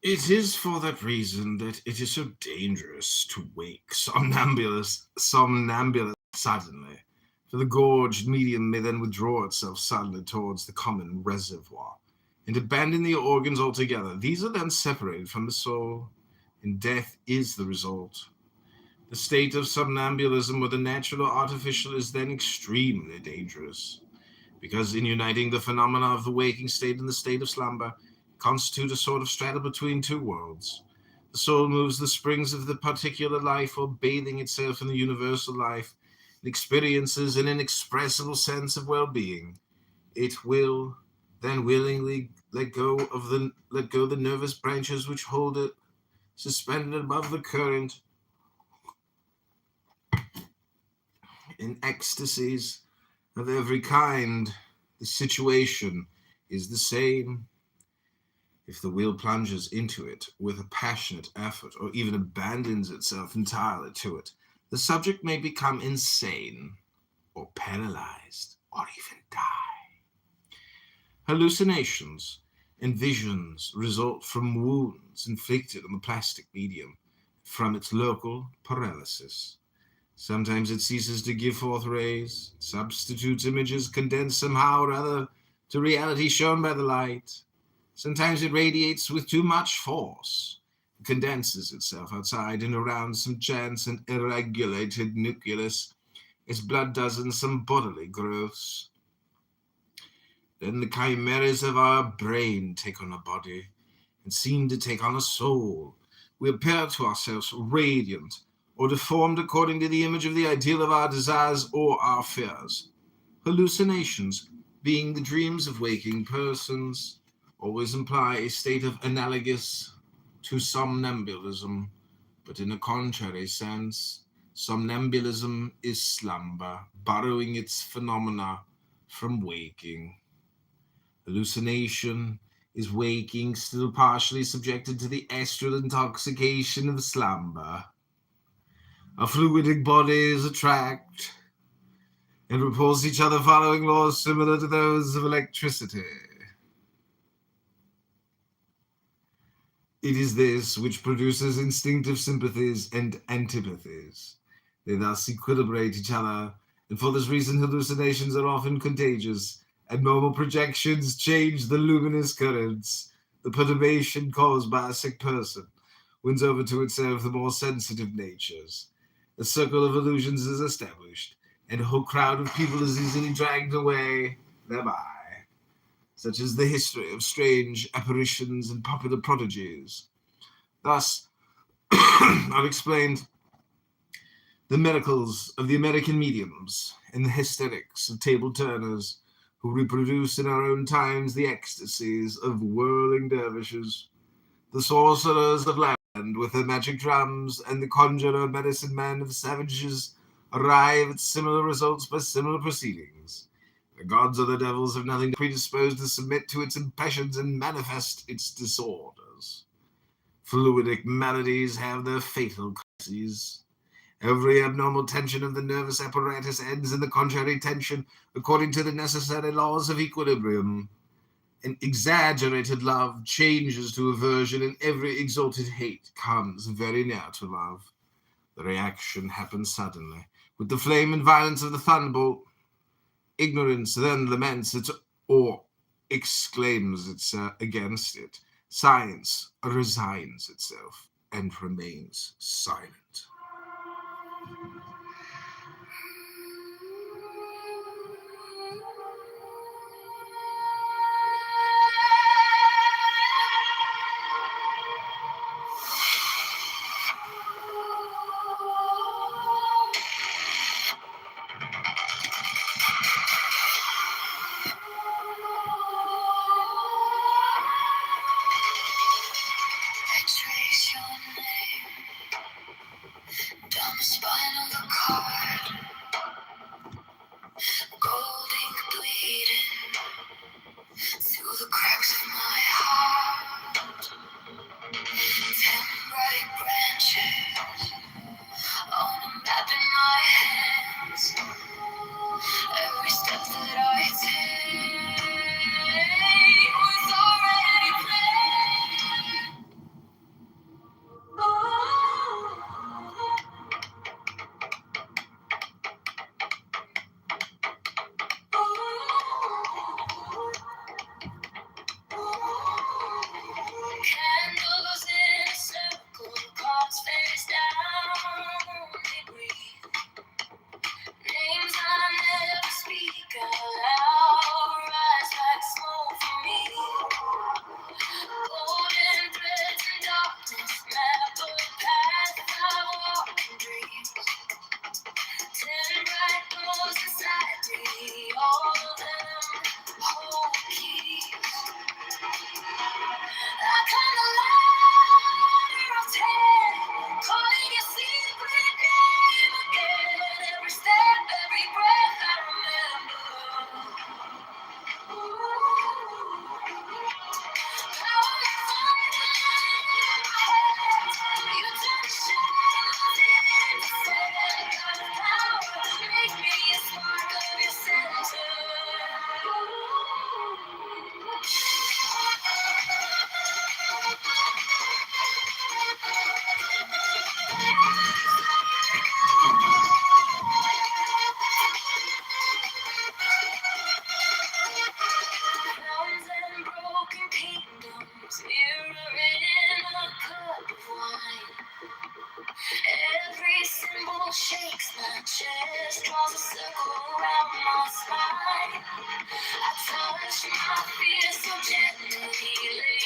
It is for that reason that it is so dangerous to wake somnambulous suddenly, for the gorged medium may then withdraw itself suddenly towards the common reservoir, and abandon the organs altogether. These are then separated from the soul, and death is the result. The state of somnambulism, whether natural or artificial, is then extremely dangerous, because in uniting the phenomena of the waking state and the state of slumber, constitute a sort of strata between two worlds. The soul moves the springs of the particular life while bathing itself in the universal life, and experiences an inexpressible sense of well-being. It will then willingly let go the nervous branches which hold it suspended above the current. In ecstasies of every kind, the situation is the same. If the will plunges into it with a passionate effort, or even abandons itself entirely to it, the subject may become insane, or paralyzed, or even die. Hallucinations and visions result from wounds inflicted on the plastic medium, from its local paralysis. Sometimes it ceases to give forth rays, substitutes images condensed somehow or other to reality shown by the light. Sometimes it radiates with too much force, condenses itself outside and around some chance and irregulated nucleus, as blood does in some bodily growths. Then the chimeras of our brain take on a body, and seem to take on a soul. We appear to ourselves radiant, or deformed according to the image of the ideal of our desires or our fears. Hallucinations, being the dreams of waking persons, always imply a state of analogous to somnambulism, but in a contrary sense. Somnambulism is slumber, borrowing its phenomena from waking. Hallucination is waking, still partially subjected to the astral intoxication of slumber. Our fluidic bodies attract and repulse each other following laws similar to those of electricity. It is this which produces instinctive sympathies and antipathies. They thus equilibrate each other, and for this reason hallucinations are often contagious. Abnormal projections change the luminous currents. The perturbation caused by a sick person wins over to itself the more sensitive natures. A circle of illusions is established, and a whole crowd of people is easily dragged away thereby. Such is the history of strange apparitions and popular prodigies. Thus, I've explained the miracles of the American mediums and the hysterics of table-turners who reproduce in our own times the ecstasies of whirling dervishes, the sorcerers of land with their magic drums, and the conjurer medicine men of savages arrive at similar results by similar proceedings. The gods or the devils have nothing predisposed to submit to its impressions and manifest its disorders. Fluidic maladies have their fatal crises. Every abnormal tension of the nervous apparatus ends in the contrary tension according to the necessary laws of equilibrium. An exaggerated love changes to aversion, and every exalted hate comes very near to love. The reaction happens suddenly. With the flame and violence of the thunderbolt, ignorance then laments it or exclaims against it. Science resigns itself and remains silent. I touch my fear so gently.